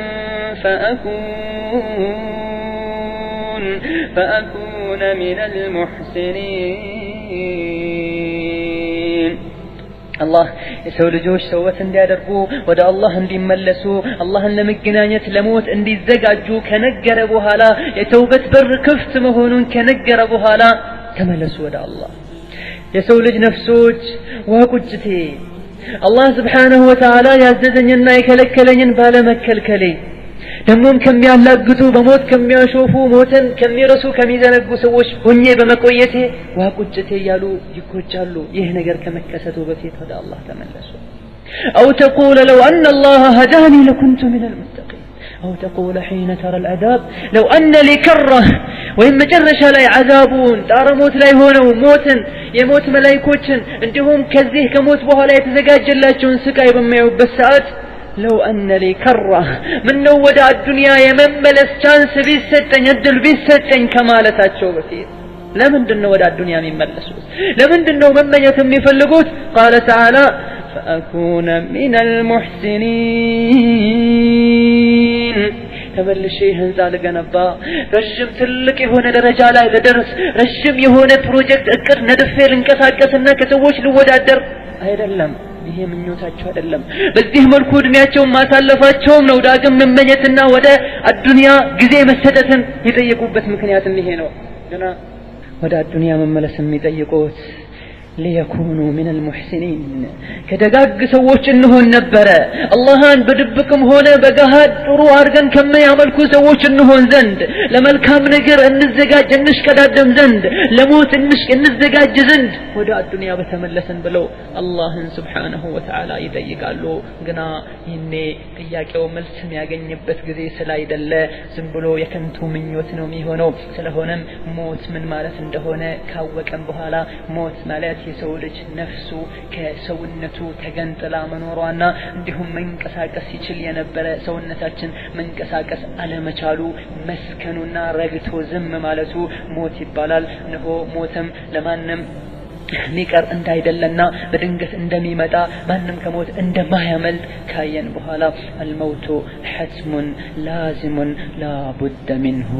فأكون من المحسنين الله የሰው ልጆች ተውበት እንዲያደርጉ ወደ አላህ እንዲመለሱ አላህን ለመገናኘት ለሞት እንዲዘጋጁ ከነገረ በኋላ የተውበት በር ክፍት መሆኑን ከነገረ በኋላ ተመለሱ ወደ አላህ የሰው ልጅ ነፍሶች ወቁጭቴ الله سبحانه وتعالى يعززنينا يكلكلنين ባለመከልከሌ ደሞም ከሚያላግጡ በሞት ከሚያሾፉ ሞተን ከሚረሱ ከሚዘነጉ ሰዎች ሆኜ በመቆየቴ ዋቁጭቴ ያሉ ይቆጫሉ ይህ ነገር ከመከሰቱ በፊት ወደ አላህ ተመለሱ أو تقول لو أن الله هداني لكنت من المتقين أو تقول حين ترى العذاب لو أن لي كرة وإن مجرش لا عذابون دار موت لا يهونوا موتا يموت ملايكوتشن عندهم كذيه كموت بها لا يتزقاج جلاتشون سكاي بميعوا بالساعات لو أن لي كرة من نودع الدنيا يمملس چانس بيستن يدل بيستن كمالتات شوفتين لمن دن نودع الدنيا من ملسوس لمن دن نو ممن يتم يفلقوت قال تعالى فأكون من المحسنين تبلشي هنزا لقنبا رجم تلك يهون درجة لا لدرس رجم يهون بروجكت اكر ندفير انكساكسنا كسوش لودا در هيدا اللم ይሄ ምኞታቸው አይደለም በዚህ መልኩ እድሜያቸውን ማሳለፋቸው ነው ዳግም መመኘትና ወደ አዱንያ ጊዜ መሰጠትን የጠየቁበት ምክንያት ይሄ ነው ገና ወደ አዱንያ መመለስ የሚጠይቁት ليكونوا من المحسنين كدغاغ سوچ انهون نبره اللهان بدبكم ሆነ በገሃድ ጥሩ አርገን ከመያመልኩ ሰዎች እንሆን ዘንድ ለመልካም ነገር እንዘጋጅ እንሽከዳደም ዘንድ ለሞት እንዘጋጅ ዘንድ ወደ አዱንያ በተመለሰን ብለው አላህን Subhanahu Wa Ta'ala ይጠይቃሉ ግና ይኔ ጥያቄው መልስ የሚያገኝበት ጊዜ ስላይደለ ዝም ብሎ የከንቱ ምኞት ነው የሚሆነው ስለሆነም ሞት ምን ማለት እንደሆነ ካወቀን በኋላ ሞት ማለት የሰው ልጅ ነፍሱ ከሰውነቱ ተገንጥላ መኖሯና እንዲሁም መንቀሳቀስ ይችል የነበረ ሰውነታችን መንቀሳቀስ አለመቻሉ መስከኑና ረግቶ ዝም ማለቱ ሞት ይባላል ነው ሞትም ለማንም ሚቀር እንዳይደለና በድንገት እንደሚመጣ ማንንም ከሞት እንደማያመልጥ ካየን በኋላ الموت حتم لازم لا بد منه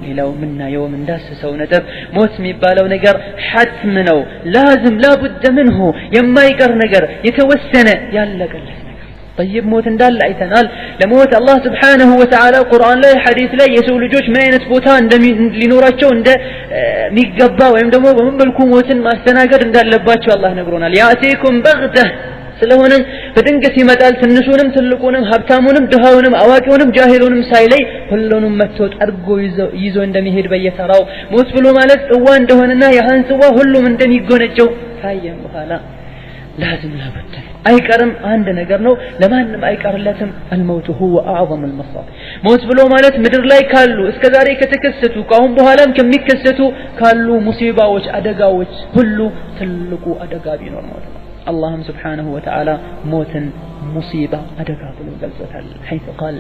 ኢላው ምና يوم እንዳስሰው ነጥብ ሞት የሚባለው ነገር حتم ነው لازم لا بد منه የማይቀር ነገር የተወሰነ ያለቀለት طيب موت እንዳለ አይተናል ለሞት አላህ Subhanahu Wa Ta'ala ቁርአን ላይ ሐዲስ ላይ የሰው ልጆች ምን አይነት ቦታ ሊኖራቸው እንደሚገባ ወይም ደግሞ በምን መልኩ ሞትን ማስተናገድ እንዳለባቸው አላህ ነግሮናል ያአቲኩም በግተህ ስለሆነም በድንገት ይመጣል ትንሹንም ትልቁንም ሀብታሙንም ድሃውንም አዋቂውንም ጃሂሉንም ሳይለይ ሁሉንም መጥቶ ጠርጎ ይዞ እንደሚሄድ በየተራው ሞት ብሎ ማለት ጽዋ እንደሆነና ያህን ጽዋ ሁሉም እንደሚጎነጨው ታየን በኋላ لازم لا بد አይቀርም አንድ ነገር ነው ለማንም አይቀርለትም الموت هو اعظم المصائب ሞት ብሎ ማለት ምድር ላይ ካሉ እስከዛሬ ከተከሰቱ ካሁን በኋላም ከሚከሰቱ ካሉ ሙሲባዎች አደጋዎች ሁሉ ትልቁ አደጋ ቢኖር ማለት ነው اللهم سبحانه وتعالى موتا مصيبة أدقى بلو قلبتها حيث قال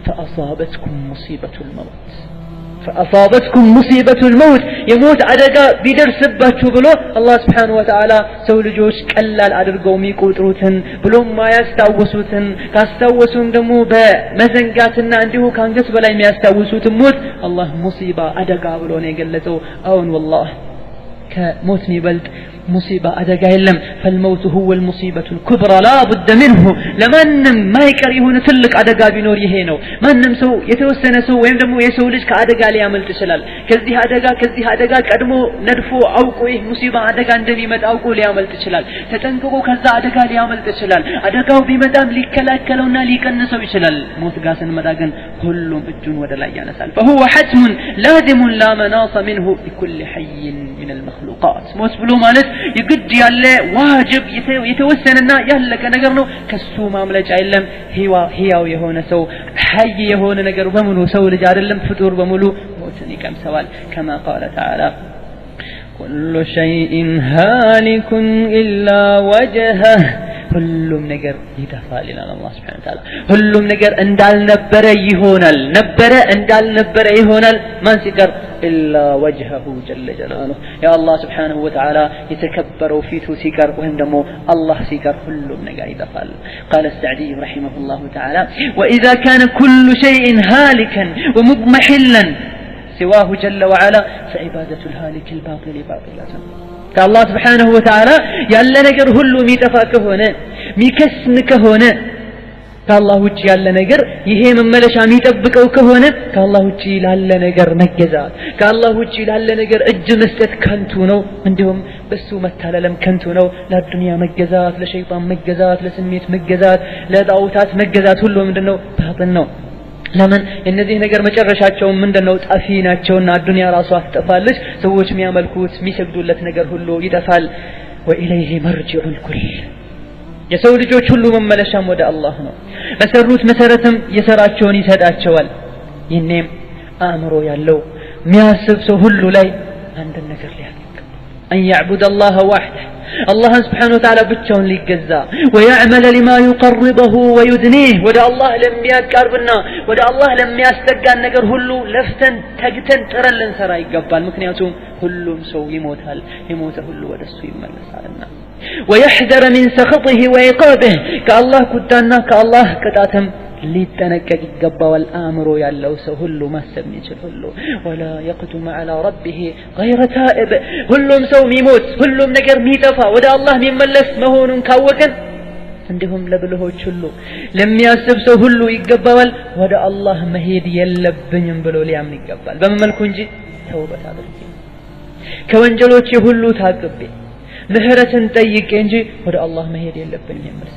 فأصابتكم مصيبة الموت فأصابتكم مصيبة الموت يموت أدقى بدرس باتشو بلو الله سبحانه وتعالى سول جوش كلا الأدرقو ميقو تروتن بلو ما يستوسوتن كاستوسون دمو بمزنقاتنا عنده كان قسب لا يستوسوتن موت الله مصيبة أدقى بلو نيقلتو أون والله كموت ميبلد مصيبة أدقى يلم فالموت هو المصيبة الكبرى لا بد منه لمن ما يكرهون تلك أدقى بنور يهينو من نمسو يتوسن سو ويمدمو يسو لجك أدقى ليعمل تشلال كذي أدقى كأدمو ندفو أوكو إيه مصيبة أدقى عندما مد أوكو ليعمل تشلال تتنكو كذا أدقى ليعمل تشلال أدقى بمدام ليكلاكلونا ليكنسو يشلال موت قاسن مداقن كلهم الجن ودلا نسال فهو حتم لازم لا مناص منه لكل حي من المخلوقات موت بلو مالت يقد يالله واجب يتوسننا يالك نقرنو كسو ماملج علم هياو يهون سو حي يهون نقر بمنو سو لجار اللم فطور بملو موتني كم سوال كما قال تعالى كل شيء هالك إلا وجهه ሁሉም ነገር ይጠፋል ይላል አላህ Subhanahu Wa Ta'ala ሁሉም ነገር እንዳልነበረ ይሆናል ነበረ እንዳልነበረ ይሆናል ማን ሲቀር إلا وجهه جل جلاله يا الله سبحانه وتعالى يتكبروا فيه سيكر وهم دمو الله سيكر كلهم نجا يدفل قال السعدي رحمه الله تعالى وإذا كان كل شيء هالكا ومضمحلا سواه جل وعلا فعبادة الهالك الباطل باطلة كالله سبحانه وتعالى يالا نجر هلو ميتفاك هنا ميكسنك هنا ከአላህ ውጪ ያለ ነገር ይሄ መመለሻ የሚጠብቀው ከሆነ ከአላህ ውጪ ላለ ነገር መገዛት ከአላህ ውጪ ላለ ነገር እጅ መስጠት ከንቱ ነው እንዲሁም በሱ መታለለም ከንቱ ነው ለዱንያ መገዛት ለሸይጣን መገዛት ለስሜት መገዛት ለጣውታት መገዛት ሁሉ ምንድነው ባጥን ነው ለምን እነዚህ ነገር መጨረሻቸው ምንድነው ጣፊ ናቸውና ዱንያ ራሷ ትጠፋለች ሰዎች የሚያመልኩት የሚሰግዱለት ነገር ሁሉ ይጠፋል ወኢለይሂ መርጂዑል ኩል የሰው ልጆች ሁሉ መመለሻም ወደ አላህ ነው በሰሩት መሰረትም የሰራቸውን ይሰጣቸዋል ይሄም አእምሮ ያለው የሚያስብ ሰው ሁሉ ላይ አንድ ነገር ሊያደርግ أن يعبد الله وحده الله سبحانه وتعالى بتشون ليجزا ويعمل لما يقربه ويدنيه ودا الله لم يقربنا ودا الله لم يستجان ነገር ሁሉ ለፍተን ተግተን ጥረልን ሰራ ይገባል ምክንያቱም ሁሉም ሰው ይሞታል የሞተ ሁሉ ወደሱ ይመለሳልና ويحذر من سخطه وعقابه كالله قدانا كالله قطاتم ሊጠነቀቅ ይገባዋል አእምሮ ያለው ሰው ሁሉ ማሰብ የሚችል ሁሉ ولا يقدم على ربه غير تائب ሁሉም ሰው የሚሞት ሁሉም ነገር የሚጠፋ ወደ አላህ የሚመለስ መሆኑን ካወቀን እንዲሁም ለብልሆች ሁሉ ለሚያስብ ሰው ሁሉ ይገባዋል ወደ አላህ መሄድ የለብኝም ብሎ ሊያምን ይገባል በመልኩ እንጂ ተውበት አድርጌ ከወንጀሎች ሁሉ ታቅቤ ምህረትን ጠይቄ እንጂ ወደ አላህ መሄድ የለብኝም የሚል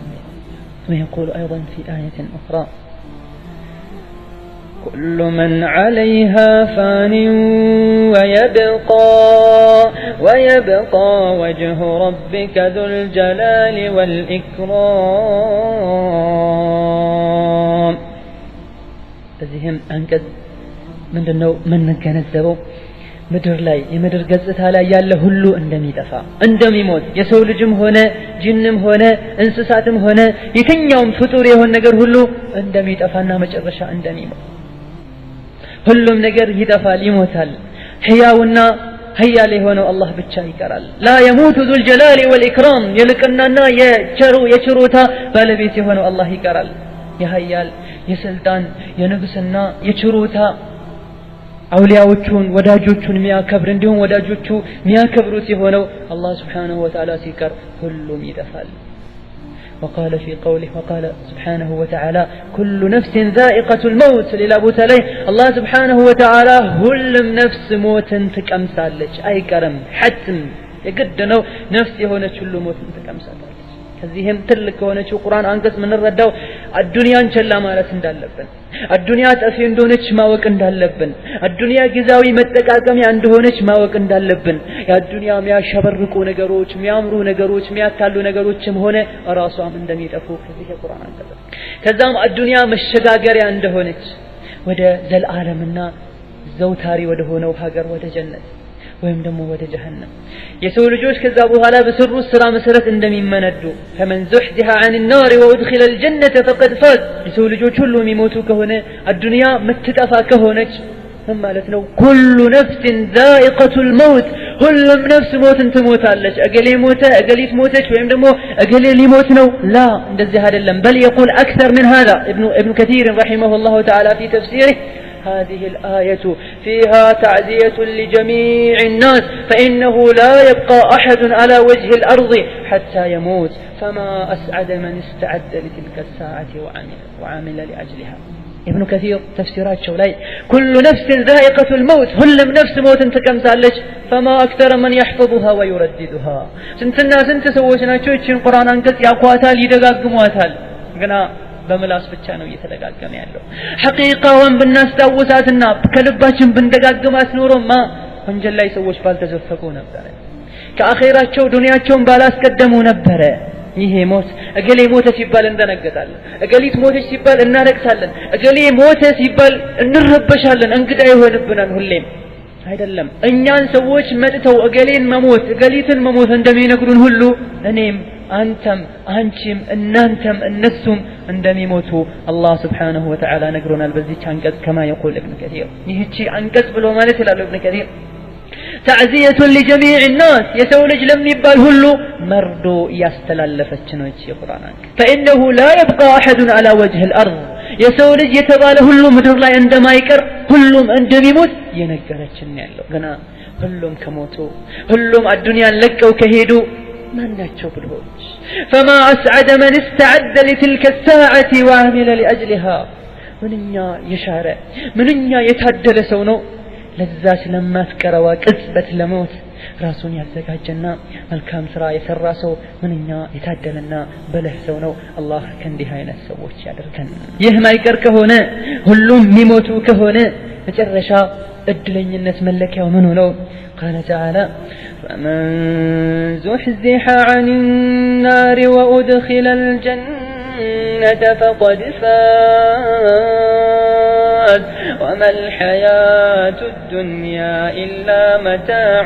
ويقول أيضا في آية أخرى كل من عليها فان ويبقى وجه ربك ذو الجلال والإكرام بزهم أنكد من نجنزبه ምድር ላይ የምድር ገጽታ ላይ ያለ ሁሉ እንደሚጠፋ እንደሚሞት የሰው ልጅም ሆነ ጂንም ሆነ እንስሳትም ሆነ የትኛውም ፍጡር የሆነ ነገር ሁሉ እንደሚጠፋና መጨረሻ እንደሚሞት ሁሉም ነገር ይጠፋል ይሞታል ሕያውና ሀያል የሆነው አላህ ብቻ ይቀራል لا يموت ذو الجلال والإكرام የልቅናና የችሮታ ባለቤት የሆነው አላህ ይቀራል የሀያል የስልጣን የንግስና የችሮታ አውሊያዎቹን ወዳጆቹን የሚያከብር እንዲሁም ወዳጆቹ የሚያከብሩት የሆነው አላህ Subhanahu Wa Ta'ala ሲቀር ሁሉም ይጠፋል وقال في قوله وقال سبحانه وتعالى كل نفس ذائقة الموت للا بوت عليه الله سبحانه وتعالى ሁሉም ነፍስ ሞትን ትቀምሳለች አይቀርም حتم የግድ ነው ነፍስ የሆነች ሁሉ ሞትን ትቀምሳለች ከዚህም ትልቅ ከሆነችው ቁርአን አንቀጽ ምን እንረዳው አዱንያን ቸላ ማለት እንዳለብን አዱንያ ጠፊ እንደሆነች ማወቅ እንዳለብን አዱንያ ጊዜያዊ መጠቃቀሚያ እንደሆነች ማወቅ እንዳለብን የአዱንያ የሚያሸበርቁ ነገሮች የሚያምሩ ነገሮች የሚያታሉ ነገሮችም ሆነ ራሷም እንደሚጠፉ ከዚህ ቁርአን አንቀጽ ከዛም አዱንያ መሸጋገሪያ እንደሆነች ወደ ዘልዓለምና ዘውታሪ ወደ ሆነው ሀገር ወደ ጀነት ወይም ደግሞ ወደ ጀሃነም የሰው ልጆች ከዛ በኋላ በሰሩት ስራ መሰረት እንደሚመነዱ فمن زحزح عن النار وادخل الجنة فقد فاز የሰው ልጆች ሁሉ የሚሞቱ ከሆነ አዱንያ ምትጠፋ ከሆነች ምን ማለት ነው كل نفس ذائقة الموت ሁሉም ነፍስ ሞትን ትሞታለች እገሌ ሞተ እገሊት ሞተች ወይም ደግሞ እገሌ ሊሞት ነው لا እንደዚህ አይደለም بل يقول أكثر من هذا ابن كثير رحمه الله تعالى في تفسيره هذه الآية فيها تعزية لجميع الناس فإنه لا يبقى أحد على وجه الأرض حتى يموت فما أسعد من استعد لتلك الساعة وعمل لأجلها ابن كثير تفسيرات شولاي كل نفس ذائقة الموت هلم نفس موت تكم سالج فما أكثر من يحفظها ويرددها سنتنا سنت سووشنا شويتشين قرآن أنكس يعقواتال يدقاقمواتال قنا በመላስ ብቻ ነው እየተደጋገመ ያለው ሐቂቃውን ብናስታውሳትና ከልባችን ብንደጋግማት ኖሮማ ወንጀል ላይ ሰዎች ባልተዘፈቁ ነበር ከአኺራቸው ዱንያቸውን ባላስቀደሙ ነበር ይሄ ሞት እገሌ ሞተ ሲባል እንደነገጣለን እገሊት ሞተች ሲባል እናለቅሳለን እገሌ ሞተ ሲባል እንረበሻለን እንግዳ ይሆንብናል ሁሌም አይደለም እኛን ሰዎች መጥተው እገሌን መሞት እገሊትን መሞት እንደሚነግሩን ሁሉ እኔም አንተም አንቺም እናንተም እነሱም እንደሚሞቱ አላህ Subhanahu Wa Ta'ala ነግሮናል በዚህ አንቀጽ كما يقول ابن كثير ይህቺ አንቀጽ ብሎ ማለት ይላል ابن كثير تعزية لجميع الناس የሰው ልጅ ለሚባል ሁሉ መርዶ ያስተላለፈች ነው እቺ ቁርአን فإنه لا يبقى أحد على وجه الأرض የሰው ልጅ የተባለ ሁሉ ምድር ላይ እንደማይቀር ሁሉም እንደሚሞት የነገረችን ያለው ገና ሁሉም ከሞቱ ሁሉም አዱንያን ለቀው ከሄዱ ማናቸው ብልሆች فما أسعد من استعد لتلك الساعة وعمل لأجلها منኛ የሻረ ምንኛ የታደለ ሰው ነው ለዛች ለማትቀረዋ ቅጽበት ለሞት ራሱን ያዘጋጀና መልካም ስራ የሰራ ሰው ምንኛ የታደለና በለህ ሰው ነው አላህ ከእንዲህ አይነት ሰዎች ያደርገን ይህ ማይቀር ከሆነ ሁሉም የሚሞቱ ከሆነ መጨረሻ እድለኝነት መለኪያው ምን ነው قال تعالى فمن زحزح عن النار وأدخل الجنة فقد فاز وما الحياة الدنيا إلا متاع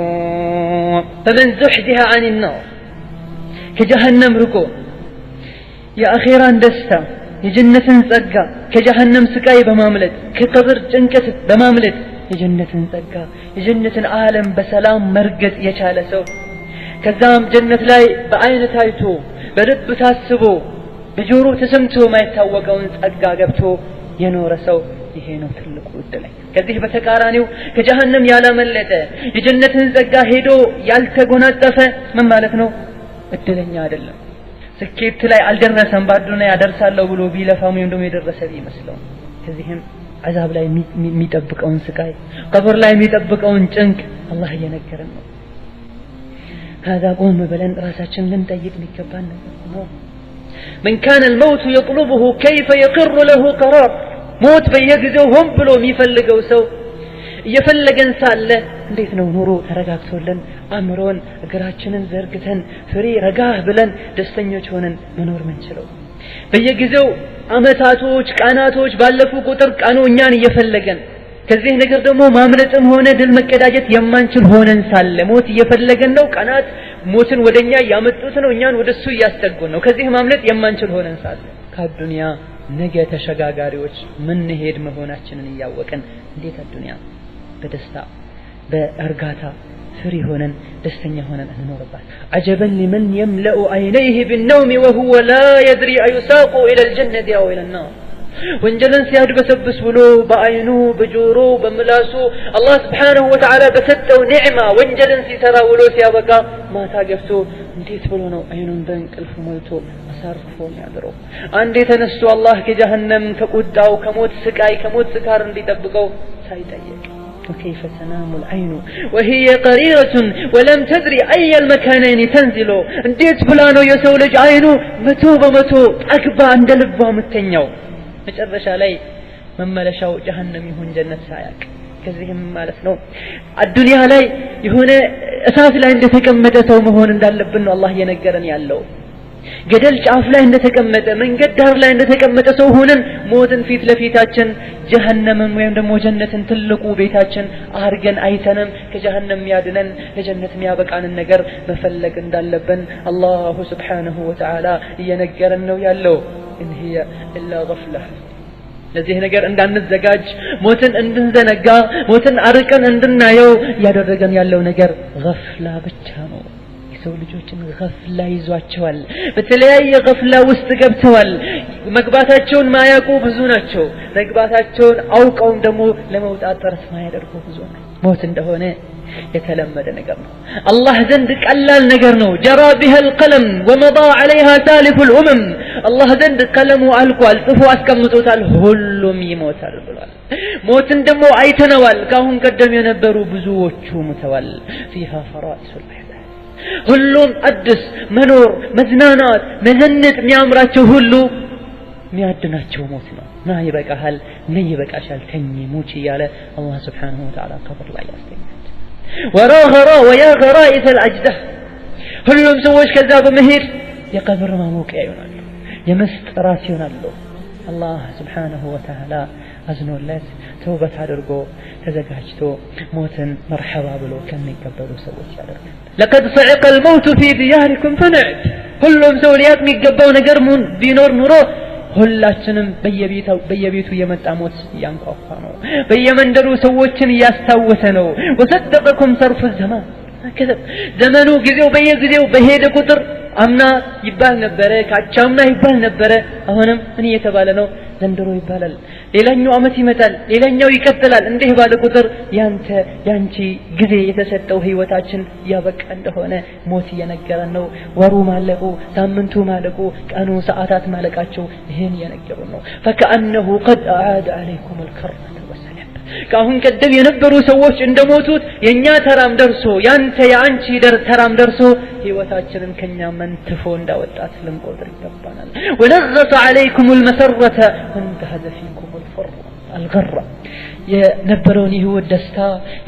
الغرور فمن زحزح عن النار كجهنم ركو يا أخيرا دستا የጀነትን ጸጋ ከጀሃነም ስቃይ በማምለጥ ከቀብር ጭንቀት በማምለጥ የጀነትን ጸጋ የጀነትን ዓለም በሰላም መርገጥ የቻለ ሰው ከዛም ጀነት ላይ በአይን ታይቶ በልብ ታስቦ በጆሮ ተሰምቶ ማይታወቀውን ጸጋ ገብቶ የኖረ ሰው ይሄ ነው ትልቁ እድለኛ ከዚህ በተቃራኒው ከጀሃነም ያላመለጠ የጀነትን ጸጋ ሄዶ ያልተጎናጸፈ ምን ማለት ነው እድለኛ አይደለም ስኬት ላይ አልደረሰም ባዱንያ ያደርሳለሁ ብሎ ቢለፋም እንደም የደረሰ ቢመስለው ከዚህም عذاب ላይ የሚጠብቀውን ስቃይ ቀብር ላይ የሚጠብቀውን ጭንቅ አላህ እየነገረን ነው هذا قوم بلن راساችን ልንጠይቅ የሚገባን ነገር ነው من كان الموت يطلبه كيف يقر له قرار ሞት በየጊዜው ሆን ብሎ የሚፈልገው ሰው እየፈለገን ሳለ እንዴት ነው ኑሮ ተረጋግቶልን አምሮን እግራችንን ዘርግተን ፍሬ ረጋህ ብለን ደስተኞች ሆነን መኖር ምንችለው በየጊዜው አመታቶች ቀናቶች ባለፉ ቁጥር ቀኑ እኛን እየፈለገን ከዚህ ነገር ደግሞ ማምለጥም ሆነ ድል መቀዳጀት የማንችል ሆነን ሳለ ሞት እየፈለገን ነው ቀናት ሞትን ወደኛ ያመጡት ነው እኛን ወደሱ ያስተጉን ነው ከዚህ ማምለጥ የማንችል ሆነን ሳለ ከዱንያ ነገ ተሸጋጋሪዎች ምን ሄድ መሆናችንን ያወቀን እንዴት አዱንያ በደስታ በእርጋታ ፍሪ ሆነን ደስተኛ ሆነን እንኖርባት عجبا لمن يملأ عينيه بالنوم وهو لا يدري أيساق إلى الجنة أو إلى النار ወንጀልን ሲያድበሰብስ ብሎ በአይኑ በጆሮ በምላሱ አላህ Subhanahu Wa Ta'ala በሰጠው ኒዕማ ወንጀልን ሲሰራ ውሎ ሲያበቃ ማታ ገብቶ እንዴት ብሎ ነው አይኑን በእንቅልፍ ሞልቶ አሳርፎ የሚያድረው አንዴ ተነስቶ አላህ ከጀሃነም ከቁጣው ከሞት ስቃይ ከሞት ስካር እንዲጠብቀው ሳይጠየቅ وكيف تنام العين وهي قريرة ولم تدري أي المكانين تنزل እንዴት ብላ ነው የሰው ልጅ አይኑ መቶ በመቶ አግባ እንደልባ ምተኛው መጨረሻ ላይ መመለሻው ጀሃነም ይሁን ጀነት ሳያቅ ከዚህም ማለት ነው አዱንያ ላይ የሆነ እሳት ላይ እንደተቀመጠ ሰው መሆን እንዳለብን ነው አላህ የነገረን ያለው ገደል ጫፍ ላይ እንደተቀመጠ መንገድ ዳር ላይ እንደተቀመጠ ሰው ሆነን ሞትን ፊት ለፊታችን ጀሃነምን ወይም ደግሞ ጀነትን ትልቁ ቤታችን አርገን አይተንም ከጀሃነም ያድነን ለጀነት የሚያበቃንን ነገር መፈለግ እንዳለብን አላሁ Subhanahu Wa Ta'ala እየነገረን ነው ያለው إن هي إلا غفلة ለዚህ ነገር እንዳንዘጋጅ ሞትን እንድንዘነጋ ሞትን አርቀን እንድናየው ያደረገን ያለው ነገር غفلة ብቻ ነው የሰው ልጆችን غفلة ይዟቸዋል በተለያየ غفلة ውስጥ ገብተዋል መግባታቸውን ማያውቁ ብዙ ናቸው መግባታቸውን አውቀውም ደግሞ ለመውጣት ጥረት ማያደርጉ ብዙ ናቸው ሞት እንደሆነ የተለመደ ነገር ነው አላህ ዘንድ ቀላል ነገር ነው جرى بها القلم ومضى عليها سالف الامم አላህ ዘንድ ቀለሙ አልቋል ጽፎ አስቀምጦታል ሁሉም ይሞታል ብሏል ሞትን ደግሞ አይተነዋል ካሁን ቀደም የነበሩ ብዙዎቹ ሞተዋል فيها فرائس الحياة ሁሉም አዲስ መኖር መዝናናት መዘነጥ የሚያምራቸው ሁሉ የሚያድናቸው ሞት ነው ና ይበቃሃል ነ ይበቃሻል ተኝ ሙች ይያለ አላህ Subhanahu Wa Ta'ala ቀብር ላይ ያስተኛል وراغرا ويا غرائث الأجدة ሁሉም ሰዎች ከዛ በመሄድ የቀብር ማሞቂያ ይሆናሉ የመስጠራት ይሆናሉ አላህ Subhanahu Wa Ta'ala አዝኖለት ተውበት አድርጎ ተዘጋጅቶ ሞትን መርሐባ ብሎ ከሚቀበሉ ሰዎች ያደርጋል لقد صعق الموت في دياركم فنعت ሁሉም ሰው ሊያቅ የሚገባው ነገር ቢኖር ኑሮ ሁላችንም በየቤቱ የመጣ ሞት ያንኳኳ ነው በየመንደሩ ሰዎችን ያስታወሰ ነው وصدقكم صرف الزمان كذب ዘመኑ ጊዜው በየጊዜው በሄደ ቁጥር አምና ይባል ነበረ ካቻምና ይባል ነበረ አሁንም ምን እየተባለ ነው ዘንድሮ ይባላል ሌላኛው አመት ይመጣል ሌላኛው ይቀጥላል እንዲህ ባለ ቁጥር ያንቺ ጊዜ የተሰጠው ህይወታችን ያበቃ እንደሆነ ሞት እየነገረን ነው ወሩ ማለቁ ሳምንቱ ማለቁ ቀኑ ሰዓታት ማለቃቸው ይሄን እየነገሩን ነው فكأنه قد أعاد عليكم الكرة والسلام ካሁን ቀደም የነበሩ ሰዎች እንደሞቱት የኛ ተራም ደርሶ ያንተ ያንቺ ተራም ደርሶ ህይወታችንን ከኛ መንትፎ እንዳወጣት ልንቆጥር ይገባናል ولغط عليكم المسرة وانتهز فيكم الفر الغرة የነበረውን ህይወት ደስታ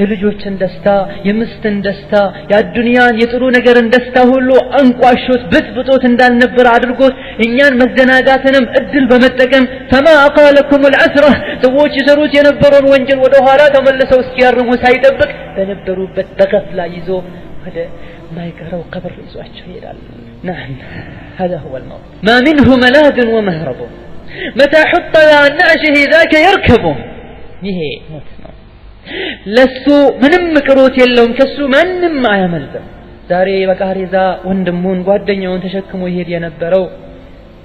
የልጆችን ደስታ የምስትን ደስታ የዱንያን የጥሩ ነገርን ደስታ ሁሉ አንቋሾት ብጥብጦት እንዳልነበር አድርጎት እኛን መዘናጋትንም እድል በመጠቀም فما أقالكم العسرة ሰዎች ይሰሩት የነበረውን ወንጀል ወደ ኋላ ተመልሰው እስኪያርሙ ሳይጠብቅ በነበሩበት በገፍላ ይዞ ወደ ማይቀረው ቀብር ይዟቸው ይሄዳል نعم هذا هو الموت ما منه ملاذ ومهرب متى حط على نعشه ذاك يركبه ይሄ ሞት ነው ለሱ ምንም ቅሮት የለውም ከሱ ማንንም አያመልጥም ዛሬ በቃሪዛ ወንድሙን ጓደኛውን ተሸክሞ ይሄድ የነበረው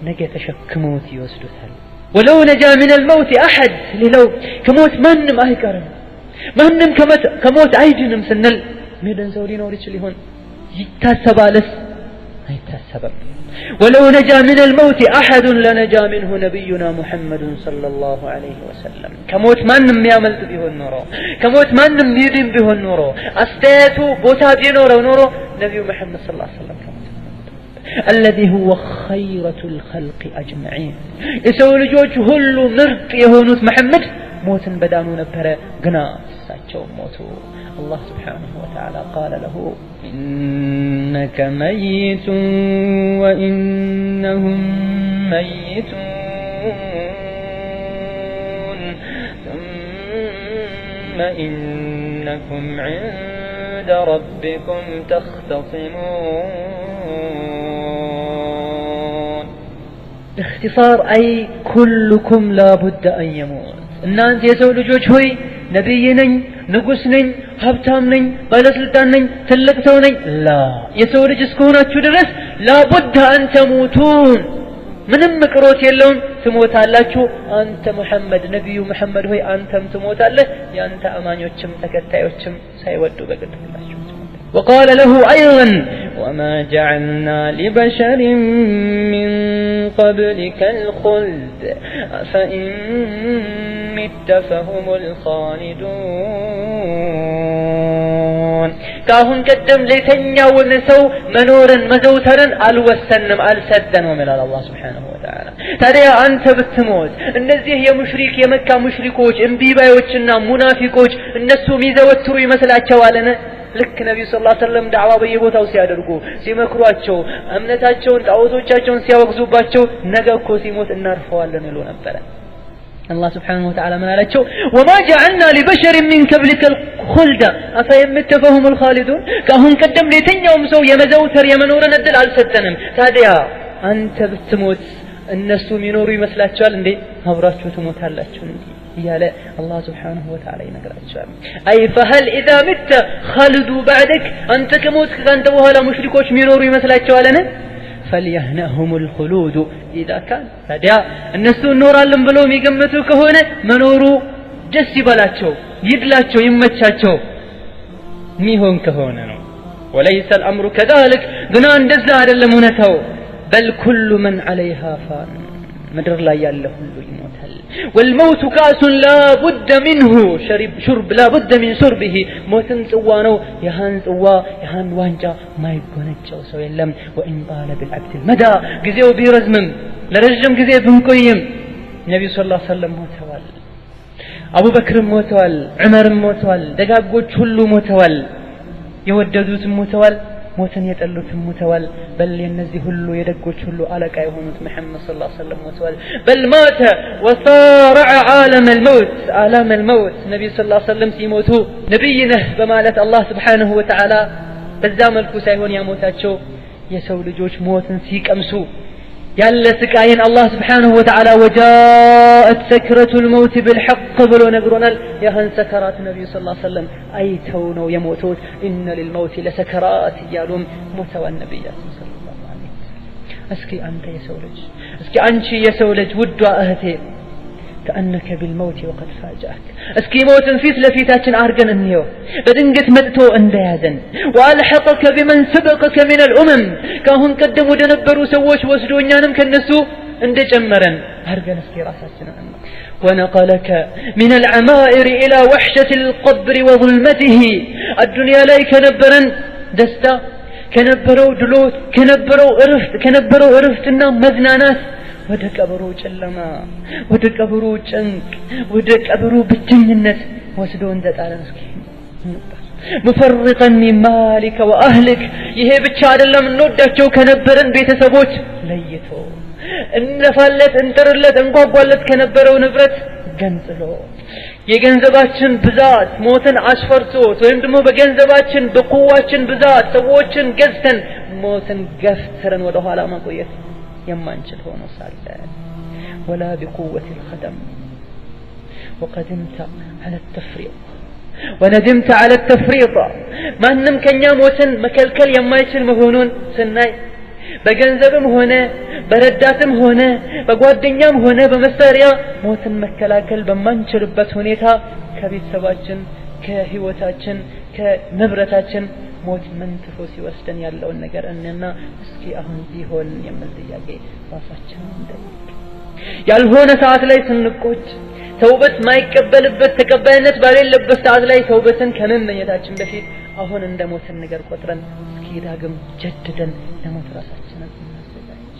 ነገ ተሸክሞት ይወስዱታል ولو نجا من الموت احد لو ከሞት ማንንም አይቀርም ማንንም ከሞት አይድንም ስንል ሜደን ሰው ሊኖር ይችላል ይታሰባልስ አይታሰብም ولو نجا من الموت احد لنجا منه نبينا محمد صلى الله عليه وسلم كموت ማንም ያመልጥ ቢሆን ኖሮ ከሞት ማንም ይድን ቢሆን ኖሮ አስተያየቱ ቦታ ቢኖረው ኖሮ ነብዩ መሐመድ صلى الله عليه وسلم الذي هو خيرة الخلق اجمعين የሰው ልጆች ሁሉ ምርጥ የሆኑት መሐመድ ሞትን በዳኑ ነበር ግና እሳቸው ሞቱ الله سبحانه وتعالى قال له إنك ميت وإنهم ميتون ثم إنكم عند ربكم تختصمون باختصار أي كلكم لا بد أن يموت الناس يسول جوجهي نبي نኝ ንጉስ ነኝ ሀብታም ነኝ ባለስልጣን ነኝ ትልቅ ሰው ነኝ ላ የሰው ልጅ እስከሆናችሁ ድረስ ላቡድ አን ተሞቱን ምንም ቅሮት የለውም ትሞታላችሁ አንተ መሐመድ ነብዩ መሐመድ ሆይ አንተም ትሞታለህ ያንተ አማኞችም ተከታዮችም ሳይወዱ በግድላችሁ وقال له ايضا وما جعلنا لبشر من قبلك الخلد فإن مت فهم الخالدون كاهن قدم ليتنياون ሰው መኖርን መዘውተርን አልወሰንም አልሰደንም ይላል አላህ Subhanahu Wa Ta'ala ታዲያ አንተ ብትሞት እነዚህ የሙሽሪክ የመካ ሙሽሪኮች እንቢባዮችና ሙናፊቆች እነሱ ሚዘወትሩ ይመስላቸዋልን ልክ ነብዩ ሰለላሁ ዐለይሂ ወሰለም ዳዕዋ በየቦታው ሲያደርጉ ሲመክሯቸው እምነታቸውን ጣዖቶቻቸውን ሲያወግዙባቸው ነገ እኮ ሲሞት እናርፈዋለን ይሉ ነበር الله سبحانه وتعالى من قالቸው وما جعلنا لبشر من قبلك الخلد افيمتفهم الخالدون كاهن قدم ለየትኛውም ሰው የመዘውተር የመኖርን እድል አልሰጠንም ታዲያ አንተ ብትሞት እነሱ ሚኖሩ ይመስላችኋል እንዴ አብራችሁ ትሞታላችሁ እንዴ يالا الله سبحانه وتعالى ينقرأ أي فهل إذا مت خلدوا بعدك أنت كموت كانت وهلا مشركوش مينوري مثلا تشوالنا فليهنأهم الخلود إذا كان فديا الناس النور اللي بلوم يقمتوا كهونة منورو جسي بلاتشو يدلاتشو يمتشاتشو ميهون كهونة وليس الأمر كذلك دنان دزلا هذا اللمونته بل كل من عليها فان مدر لا ياله يموتل والموت كاس لا بد منه شرب لا بد من شربه موتن صوانو يهان صوا يهان وانجا ما يغنچو سو يلم وان طال بالعبد المدى غزيو بيرزمم لرجم غزي بنقيم النبي صلى الله عليه وسلم موتوال ابو بكر موتوال عمر موتوال دغاغوچ ሁሉ موتوال يوددوت موتوال موتن يطلوت موتوال بل ينزي ሁሉ የደጎች ሁሉ አለቃ የሆኑት መሐመድ ሰለላሁ ዐለይሂ ወሰለም موتوال بل مات وصارع عالم الموت نبي صلى الله عليه وسلم ሲሞቱ ነብይነህ በማለት አላህ Subhanahu Wa Ta'ala በዛ መልኩ ሳይሆን ያሞታቸው የሰው ልጆች ሞትን ሲቀምሱ ያለ ስቃይን አላህ Subhanahu Wa Ta'ala وجاءت سكرة الموت بالحق ብሎ ነግሮናል ያህን ሰከራት ነብዩ ሰለላሁ ዐለይሂ ወሰለም አይተው ነው የሞቱት ان للموت لسكرات ያሉም ሞተዋል ነብያችን ሰለላሁ ዐለይሂ እስኪ አንተ የሰው ልጅ እስኪ አንቺ የሰው ልጅ ውዷ እህቴ كأنك بالموت وقد فاجأك اسكي موت فيت لفيتاችን አርገን እንየው በድንገት መጥቶ እንደያዘን والحقك بمن سبقك من الامم ካሁን ቀደም ወደ ነበሩ ሰዎች ወስዶኛንም ከነሱ እንደጨመረን አርገን እስኪ ራሳችንን ونقلك من العمائر الى وحشة القبر وظلمته الدنيا ላይ ከነበረን ደስታ ከነበረው ድሎት ከነበረው እረፍትና መዝናናት ወደ ቀብሩ ጨለማ ወደ ቀብሩ ጭንቅ ወደ ቀብሩ ብቸኝነት ወስዶ እንደጣለን እስኪ مفرقا من مالك واهلك ይሄ ብቻ አይደለም እንወዳቸው ከነበረን ቤተሰቦች ለይቶ እንለፋለት እንጥርለት እንጓጓለት ከነበረው ንብረት ገንጥሎ የገንዘባችን ብዛት ሞትን አስፈርቶት ወይም ደግሞ በገንዘባችን በቁዋችን ብዛት ሰዎችን ገዝተን ሞትን ገፍተን ወደ ኋላ ማቆየት የማንችል ሆኖ ሳለ ولا بقوة الخدم وقدمت على التفريط وندمت على التفريط ማንም ከኛ ሞትን መከልከል የማይችል መሆኑን ስናይ በገንዘብም ሆነ በረዳትም ሆነ በጓደኛም ሆነ በመሳሪያ ሞትን መከላከል በማንችልበት ሁኔታ ከቤተሰባችን ከህይወታችን ከንብረታችን ሞት መንትፎ ሲወስደን ያለውን ነገር እንና እስኪ አሁን ቢሆን የምንጥያቄ ራሳችንን እንጠይቅ ያልሆነ ሰዓት ላይ ስንቆጭ ተውበት ማይቀበልበት ተቀባይነት ባለበት ሰዓት ላይ ተውበትን ከመመኘታችን በፊት አሁን እንደሞትን ነገር ቆጥረን እስኪ ዳግም ጀድደን ለሞት ራሳችንን እናዘጋጅ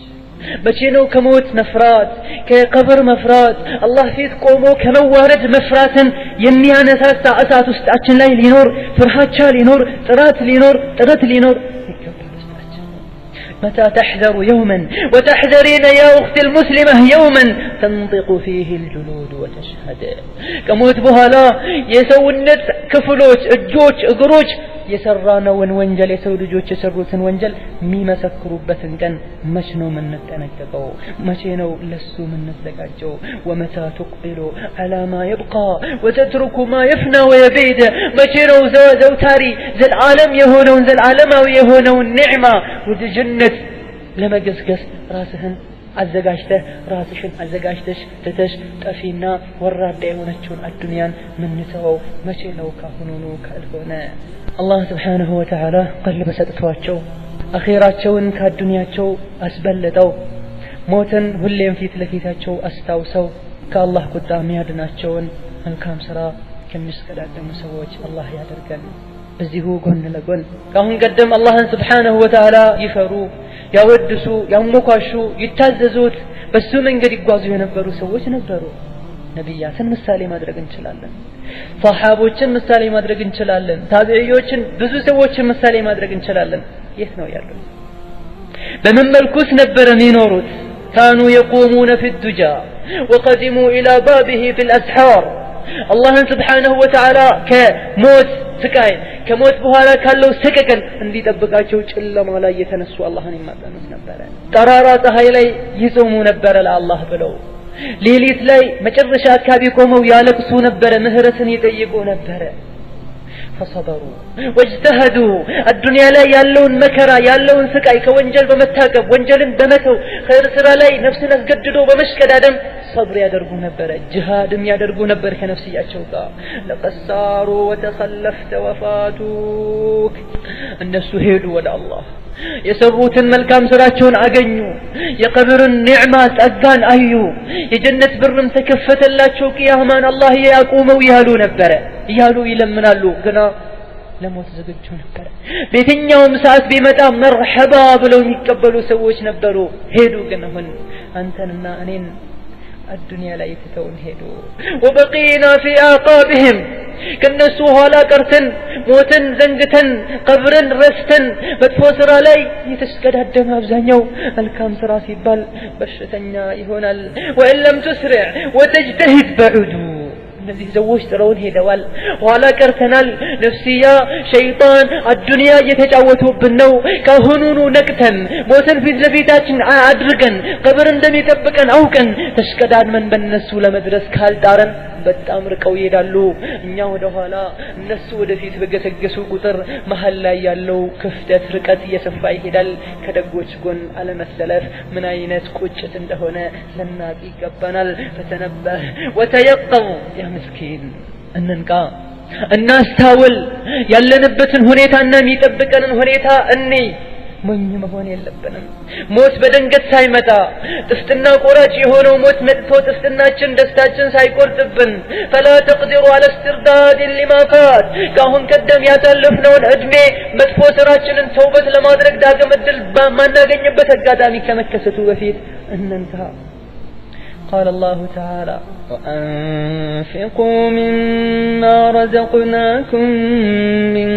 መቼ ነው ከሞት መፍራት ከቀብር መፍራት አላህ ፊት ቆሞ ከመዋረድ መፍራትን የሚያነሳሳ እሳት ውስጣችን ላይ ሊኖር ፍርሃቻ ሊኖር ጥረት ሊኖር متى تحذر يوما وتحذرين يا أختي المسلمة يوما تنطق فيه الجلود وتشهد كموت بهلا يسونت كفلوش الجوش اقروش يسرانا ونوانجل يسود جوش يسروتن وانجل ميما سكروبتن كان مشنو من نتنكتو مشينو لسو من نتلقاجو ومتى تقبل على ما يبقى وتترك ما يفنى ويبيد مشينو زوتاري ذا العالم يهونون ذا العالماوي يهونون نعمة ودي جنة لما قسقس راسهن አዘጋጅተህ ራስሽን አዘጋጅተሽ ተተሽ ጠፊና ወራዳ የሆነችውን አዱንያን ምንተው መቼ ነው ካሁኑኑ ካልሆነ አላህ Subhanahu Wa Ta'ala ቀልብ ሰጥቷቸው አኺራቸውን ከአዱንያቸው አስበለጠው ሞትን ሁሌም ፊት ለፊታቸው አስታውሰው ከአላህ ቁጣ የሚያድናቸውን መልካም ስራ ከሚስቀዳደሙ ሰዎች አላህ ያደርገን በዚሁ ጎን ለጎን ካሁን ቀደም አላህን Subhanahu Wa Ta'ala ይፈሩ ያወድሱ ያሞካሹ ይታዘዙት በሱ መንገድ ይጓዙ የነበሩ ሰዎች ነበሩ ነብያትን ምሳሌ ማድረግ እንችላለን ሷሃቦችን ምሳሌ ማድረግ እንችላለን ታቢዒዎችን ብዙ ሰዎችን ምሳሌ ማድረግ እንችላለን የት ነው ያለው በምን መልኩስ ነበር የሚኖሩት كانوا يقومون في الدجى وقدموا إلى بابه في الأسحار الله سبحانه وتعالى كموت ስቃይ ከሞት በኋላ ካለው ሰቀቀን እንዲጠብቃቸው ጨለማ ላይ የተነሱ አላህን ይማጸኑት ነበር ጠራራ ፀሐይ ላይ ይጾሙ ነበር ለአላህ ብለው ሌሊት ላይ መጨረሻ አካባቢ ቆመው ያለቅሱ ነበር ምህረትን ይጠይቁ ነበር فصبروا واجتهدوا الدنيا لا ያለውን መከራ ያለውን ስቃይ ከወንጀል በመታቀብ ወንጀልን በመተው ኸይር ስራ ላይ ነፍስን አስገድዶ በመሽቀዳደም صبر ያደርጉ ነበር ጂሃድም ያደርጉ ነበር ከነፍስያቸው ጋር ለቀሳሩ ወተخلفت وفاتوك እነሱ ሄዱ ወደ አላህ የሰሩትን መልካም ስራቸውን አገኙ የቀብርን ኒዕማ ጸጋን አዩ የጀነት በርም ተከፈተላቸው ቂያማን አላህ ያቆመው ያሉ ነበር ያሉ ይለምናሉ ግና ለሞት ዝግጁ ነበር በየትኛውም ሰዓት ቢመጣ መርሐባ ብለው የሚቀበሉ ሰዎች ነበሩ ሄዱ ግን አሁን አንተንና እኔን الدنيا لا يتتون هدو وبقينا في آقابهم كالنسو هالا قرتن موتن زنقتن قبرن رستن متفوسر علي يتسكد هدم أبزانيو الكام سراسي بال بشتنيا يهونال وإن لم تسرع وتجتهد بعدو እነዚህ ሰዎች ጥለውን ሄደዋል ኋላ ቀርተናል ነፍስያ ሸይጣን አዱንያ እየተጫወቱብን ነው ካሁኑኑ ነቅተን ሞትን ፊት ለፊታችን አድርገን ቀብር እንደሚጠብቀን አውቀን ተሽቀዳድመን በእነሱ ለመድረስ ካልጣረን በጣም ርቀው ይሄዳሉ እኛ ወደ ኋላ እነሱ ወደፊት በገሰገሱ ቁጥር መሃል ላይ ያለው ክፍተት ርቀት እየሰፋ ይሄዳል ከደጎች ጎን አለመሰለፍ ምን አይነት ቁጭት እንደሆነ ለናቅ ይገባናል ፈተነበህ ወተየቀው ያ ምስኪን እንንቃ እናስታውል ያለንበትን ሁኔታና የሚጠብቀንን ሁኔታ ሞኝ መሆን የለብንም ሞት በድንገት ሳይመጣ ጥፍጥና ቆራጭ የሆነው ሞት መጥቶ ጥፍጥናችን ደስታችን ሳይቆርጥብን فلا تقدروا على استرداد لما فات ካሁን ቀደም ያሳለፍነውን እድሜ መጥፎ ስራችንን ተውበት ለማድረግ ዳግም እድል ማናገኝበት አጋጣሚ ከመከሰቱ በፊት እንንታ قال الله تعالى وأنفقوا مما رزقناكم من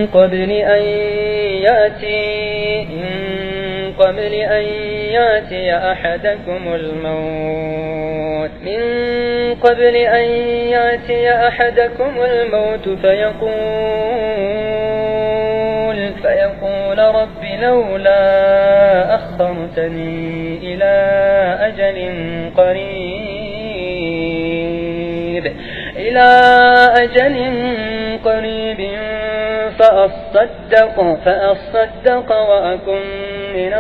قبل أن يأتي أحدكم الموت فيقول رب لولا أخرتني إلى أجل قريب فأصدق وأكن من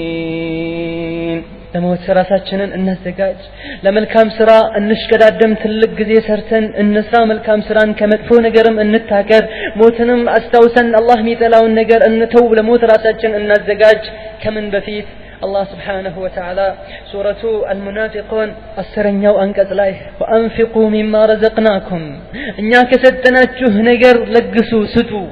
الصالحين ለሞት ራሳችንን እናዘጋጅ ለመልካም ስራ እንሽቀዳደም ትልቅ ጊዜ ሰርተን እንስራ መልካም ስራን ከመጥፎ ነገርም እንታቀር ሞትንም አስተውሰን አላህ የሚጠላውን ነገር እንተው ለሞት ራሳችንን እናዘጋጅ ከምን በፊት الله سبحانه وتعالى سورة المنافقون السرنيا وأنقذ لاي وأنفقوا مما رزقناكم إنك ستناتشوه نجر لقسوا ستو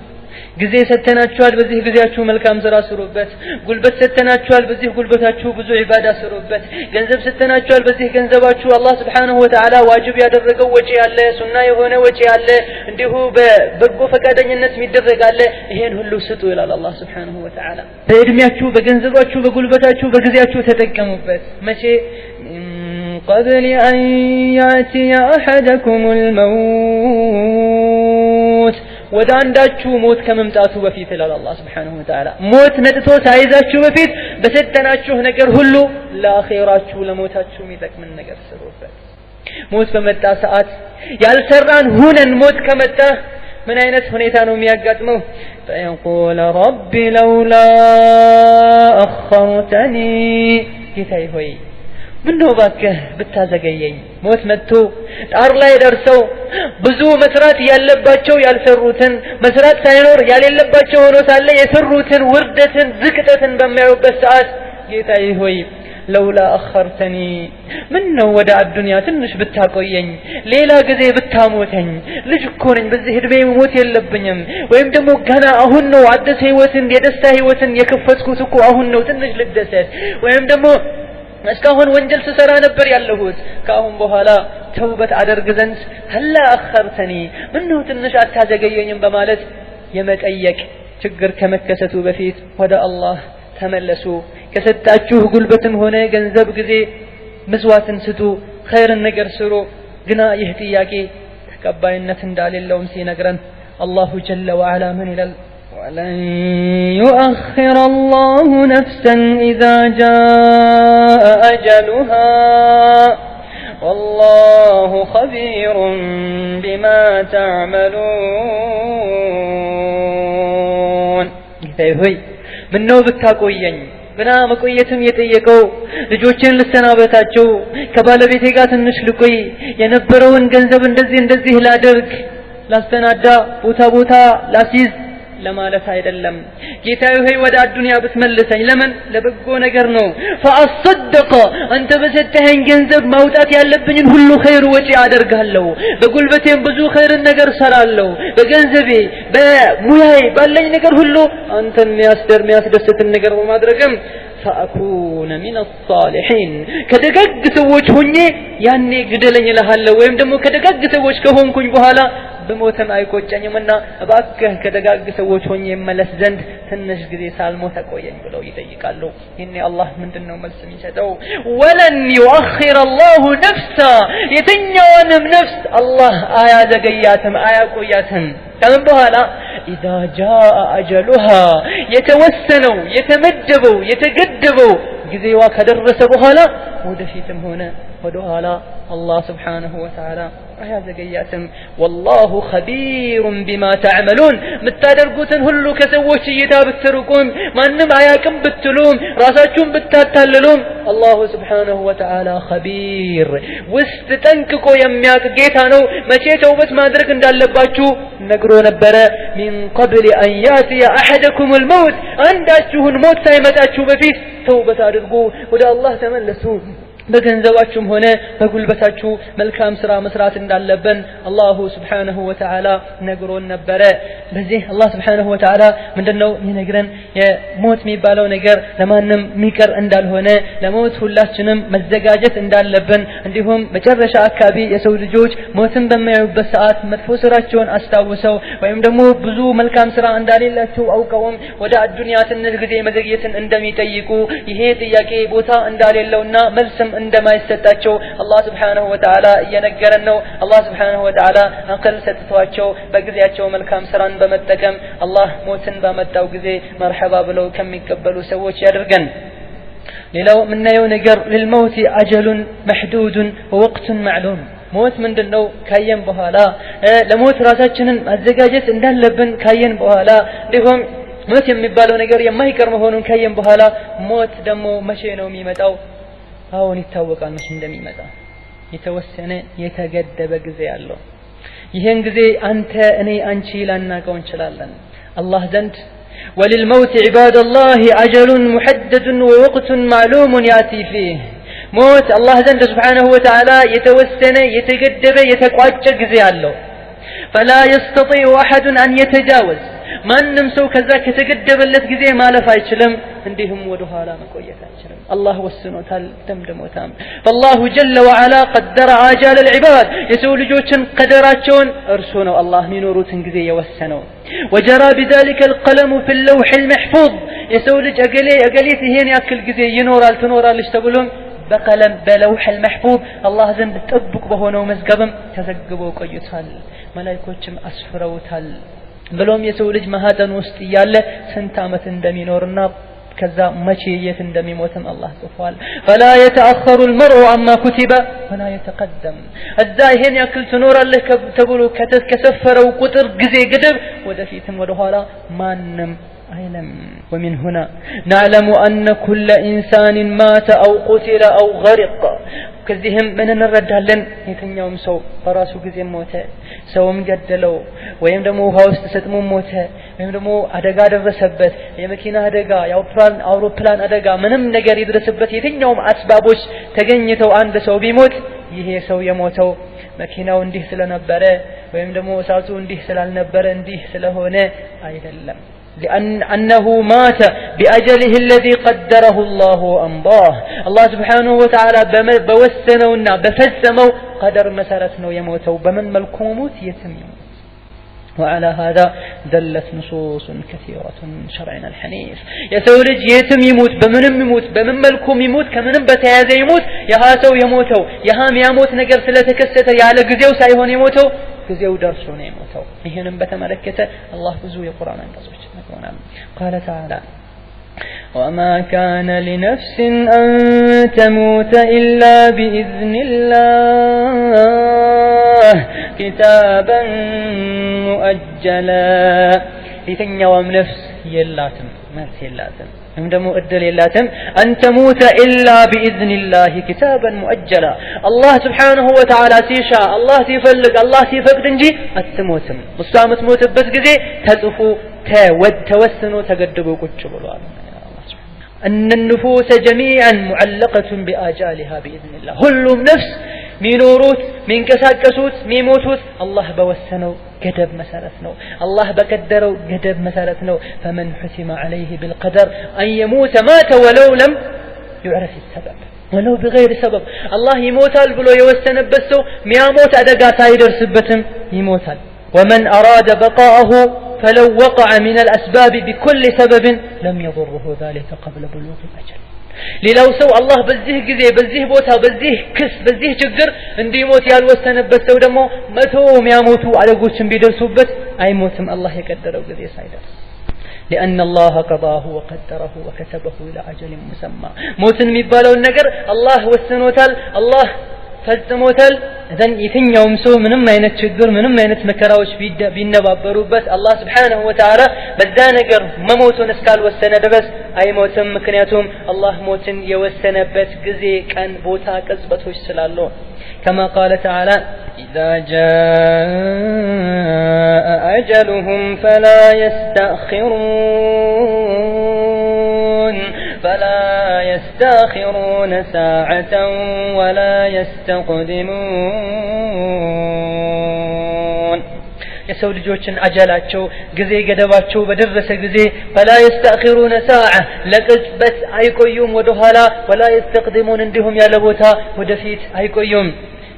ጊዜ ሰተናችኋል በዚህ ጊዜያችሁ መልካም ስራ ስሩበት ጉልበት ሰተናችኋል በዚህ ጉልበታችሁ ብዙ ዒባዳ ስሩበት ገንዘብ ሰተናችኋል በዚህ ገንዘባችሁ አላህ Subhanahu Wa Ta'ala ዋጅብ ያደረገው ወጪ ያለ ሱና የሆነ ወጪ ያለ እንዲሁ በበጎ ፈቃደኝነት የሚደረግ አለ ይሄን ሁሉ ስጡ ይላል አላህ Subhanahu Wa Ta'ala በእድሜያችሁ በገንዘባችሁ በጉልበታችሁ በጊዜያችሁ ተጠቀሙበት መቼ قبل أن يأتي أحدكم الموت ወዳንዳችሁ ሞት ከመምጣቱ በፊት ይላል አላህ Subhanahu Wa Ta'ala ሞት መጥቶ ሳይዛችሁ በፊት በሰጠናችሁ ነገር ሁሉ ለአኺራችሁ ለሞታችሁ የሚጠቅምን ነገር ስሩበት ሞት በመጣ ሰዓት ያልሰራን ሆነን ሞት ከመጣ ምን አይነት ሁኔታ ነው የሚያጋጥመው فيقول رب لولا أخرتني ጌታዬ ሆይ ምነው ባከህ ብታዘገየኝ ሞት መጥቶ ጣር ላይ ደርሰው ብዙ መስራት ያለባቸው ያልሰሩትን መስራት ሳይኖር ያለለባቸው ሆኖ ሳለ የሰሩትን ውርደትን ዝቅጠትን በሚያዩበት ሰዓት ጌታዬ ሆይ لولا أخرتني ምነው ወደ አዱንያ ትንሽ ብታቆየኝ ሌላ ጊዜ ብታሞተኝ ልጅ እኮ ነኝ በዚህ እድሜ ሞት የለብኝም ወይም ደግሞ ገና አሁን ነው አዲስ ህይወትን የደስታ ህይወትን የከፈትኩት እኮ አሁን ነው ትንሽ ልደሰት ወይም ደግሞ እስካሁን ወንጀል ስሰራ ነበር ያለሁት ካሁን በኋላ ተውበት አደርግ ዘንድ هل أخرتني ምነው ትንሽ አታዘገየኝም በማለት የመጠየቅ ችግር ከመከሰቱ በፊት ወደ አላህ ተመለሱ ከሰጣችሁ ጉልበትም ሆነ ገንዘብ ጊዜ መስዋዕትን ስጡ ኸይርን ነገር ስሩ ግና ይህ ጥያቄ ተቀባይነት እንዳሌለውም ሲነግረን አላሁ ጀለ ወዐላ ምን ይላል ولن يؤخر الله نفسا إذا جاء أجلها والله خبير بما تعملون ሆይ ምነው ብታቆየኝ ግና መቆየትም የጠየቀው ልጆችን ልሰናበታቸው ከባለቤቴ ጋር ትንሽ ልቆይ የነበረውን ገንዘብ እንደዚህ ላደርግ ላስተናዳ ቦታ ላሲዝ ለማለት አይደለም ጌታዬ ሆይ ወደ አዱንያ ብትመልሰኝ ለምን ለበጎ ነገር ነው فاصدق አንተ በሰጠኸኝ ገንዘብ ማውጣት ያለብኝን ሁሉ ኸይር ወጪ አደርጋለሁ በጉልበቴም ብዙ ኸይርን ነገር ሰራለሁ በገንዘቤ በሙያዬ ባለኝ ነገር ሁሉ አንተን የሚያስደስትን ነገር በማድረግም فاكون من الصالحين ከደጋግ ሰዎች ሆኜ ያኔ ግደለኝ እልሃለሁ ወይም ደግሞ ከደጋግ ሰዎች ከሆንኩኝ በኋላ بموتم አይቆጨኝምና እባክህ ከደጋግ ሰዎች ሆኜ መለስ ዘንድ ትንሽ ጊዜ ሳልሞት አቆየኝ ብለው ይጠይቃሉ ይሄኔ አላህ ምንድነው መልስ የሚሰጠው ወለን يؤخر الله نفسا የትኛውንም ነፍስ አላህ አያዘገያትም አያቆያትም ከምን በኋላ اذا جاء اجلها የተወሰነው የተመደበው የተገደበው ጊዜዋ ከደረሰ በኋላ ወደፊትም ሆነ ወደ ኋላ الله سبحانه وتعالى አያዘገያትም والله خبير بما تعملون ምታደርጉትን ሁሉ ከሰዎች እየታብትሩቁም ማንንም አያቅም ብትሉም ራሳችሁን ብታታልሉም الله سبحانه وتعالى خبير ውስጥ ጠንቅቆ የሚያውቅ ጌታ ነው መቼ ተውበት ማድረግ እንዳለባችሁ ነግሮ ነበረ من قبل ان ياتي احدكم الموت አንዳችሁን ሞት ሳይመጣችሁ በፊት ተውበት አድርጉ ወደ አላህ ተመለሱ በገንዘባችሁም ሆነ በጉልበታችሁ መልካም ስራ መስራት እንዳለብን አላሁ Subhanahu Wa Ta'ala ነግሮን ነበር በዚህ አላህ Subhanahu Wa Ta'ala ምንድነው ይነግረን የሞት የሚባለው ነገር ለማንም ሚቀር እንዳልሆነ ለሞት ሁላችንም መዘጋጀት እንዳለብን እንዲሁም መጨረሻ አካባቢ የሰው ልጆች ሞትን በሚያዩበት ሰዓት መጥፎ ስራቸውን አስታውሰው ወይም ደግሞ ብዙ መልካም ስራ እንዳሌላቸው አውቀውም ወደ አዱንያ ትንሽ ጊዜ መዘግየትን እንደሚጠይቁ ይሄ ጥያቄ ቦታ እንዳሌለውና መልስም እንደማይሰጣቸው አላህ Subhanahu Wa Ta'ala እየነገረን ነው አላህ Subhanahu Wa Ta'ala አቅል ሰጥቷቸው በጊዜያቸው መልካም ስራን በመጠቀም አላህ ሞትን በመጣው ጊዜ መርሐባ ብለው ከሚቀበሉ ሰዎች ያድርገን ሌላው ምናየው ነገር ለልሞት አጀል محدود ووقت معلوم ሞት ምንድነው ካየን በኋላ ለሞት ራሳችንን ማዘጋጀት እንዳለብን ካየን በኋላ ሊሆን ሞት የሚባለው ነገር የማይቀር መሆኑን ካየን በኋላ ሞት ደግሞ መቼ ነው የሚመጣው አሁን ይታወቃል መቼ እንደሚመጣ የተወሰነ የተገደበ ጊዜ አለው ይሄን ጊዜ አንተ እኔ አንቺ ላናቀው እንችላለን አላህ ዘንድ وللموت عباد الله أجل محدد ووقت معلوم يأتي فيه موت الله زند سبحانه وتعالى يتوسن يتقدب يتقواج ጊዜ አለው فلا يستطيع أحد أن يتجاوز ማንም ሰው ከዛ ከተገደበለት ጊዜ ማለፍ አይችልም እንዲሁም ወደ ኋላ መቆየት አይችልም አላህ ወስኖታል ደምድሞታል فالله جل وعلا قدر آجال العباد የሰው ልጆችን ቀደራቸውን እርሱ ነው አላህ የሚኖሩትን ጊዜ የወሰነው وجرى بذلك القلم في اللوح المحفوظ የሰው ልጅ እገሌት ይሄን ያክል ጊዜ ይኖራል ትኖራለች ተብሎም በቀለም በለውህ المحفوظ الله ዘንድ ጥብቅ በሆነው መዝገብም ተዘግቦ ቆይቷል መላእክቶችም አስፍረውታል ብሎም የሰው ልጅ ማህፀን ውስጥ ያለ ስንት አመት እንደሚኖርና ከዛ መቼ የት እንደሚሞትም አላህ ጽፏል فلا يتأخر المرء عما كتب ولا يتقدم እዛ ይሄን ያክል ትኖራለህ ተብሎ ከተሰፈረው ቁጥር ጊዜ ገደብ ወደፊትም ወደ ኋላ ማንንም አይለም ومن هنا نعلم أن كل إنسان مات أو قتل أو غرق ከዚህም ምን እንረዳለን የትኛውም ሰው በራሱ ጊዜ ሞተ ሰውም ገደለው ወይም ደግሞ ውሃ ውስጥ ሰጥሞ ሞተ ወይም ደግሞ አደጋ ደረሰበት የመኪና አደጋ የአውሮፕላን አደጋ ምንም ነገር ይድረስበት የትኛውም አስባቦች ተገኝተው አንድ ሰው ቢሞት ይሄ ሰው የሞተው መኪናው እንዲህ ስለነበረ ወይም ደግሞ እሳቱ እንዲህ ስላልነበረ እንዲህ ስለሆነ አይደለም لأنه مات بأجله الذي قدره الله وأمضاه الله سبحانه وتعالى بوسنونا بفسمو قدر مسارتنا يموتوا بمن ملكوموت يتم وعلى هذا دلت نصوص كثيرة من شرعنا الحنيف يسولج يتم يموت بمن ملكوم يموت كمن بتيازي يموت يهاتو يموتوا يهام يموت نقر سلتكسته يعلى قزيو سايهون يموتوا ጊዜው ደርሶ ነው የሞተው ይሄንን በተመለከተ አላህ ብዙ የቁርአን አንቀጾች ነግሮናል قال تعالى وما كان لنفس أن تموت إلا بإذن الله كتابا مؤجلا يتنيوم نفس يلاتم نفس يلاتم عندما أدل يلاتم أن تموت إلا بإذن الله كتابا مؤجلا الله سبحانه وتعالى سيشاء الله سيفلق الله سيفقد نجي التموتم مصامت موت بس قزي تدفو توسنوا تقدبوا كتشبوا أن النفوس جميعا معلقة بآجالها بإذن الله كلهم نفس مينوروت من كساكسوت ميموتوت الله بوسنو قدب مسارتنا الله بقدروا قدب مسارتنا فمن حتم عليه بالقدر أن يموت مات ولو لم يعرف السبب ولو بغير سبب الله يموتال بلو يوسن بسو مياموت أدقا سايدر سبتم يموتال ومن أراد بقاءه فلو وقع من الأسباب بكل سبب لم يضره ذلك قبل بلوغ الأجل ሌላው ሰው አላህ በዚህ ጊዜ በዚህ ቦታ በዚህ ክስ በዚህ ችግር እንዲሞት ያልወሰነበት ሰው ደግሞ መቶ የሚያሞቱ አደጎችን ቢደርሱበት አይሞትም አላህ የቀደረው ጊዜ ሳይደርስ لأن الله قضاه وقدره وكتبه إلى أجل مسمى موتن የሚባለው ነገር አላህ ወስኖታል አላህ ፈጽሞታል እዘን የትኛውም ሰው ምንም አይነት ችግር ምንም አይነት መከራዎች ቢነባበሩበት አላህ Subhanahu Wa Ta'ala በዛ ነገር መሞቱን እስካልወሰነ ድረስ አይሞትም ምክንያቱም አላህ ሞትን የወሰነበት ጊዜ ቀን ቦታ ቅጽበቶች ስላሉ كما قال تعالى إذا جاء أجلهم فلا يستأخرون ساعة ولا يستقدمون የሰው ልጆችን አጀላቸው ጊዜ ገደባቸው በደረሰ ጊዜ فلا يستأخرون ساعة ለቅጽበት አይቆዩም ወደ ኋላ ولا يستقدمون እንዲሁም ያለ ቦታ ወደፊት አይቆዩም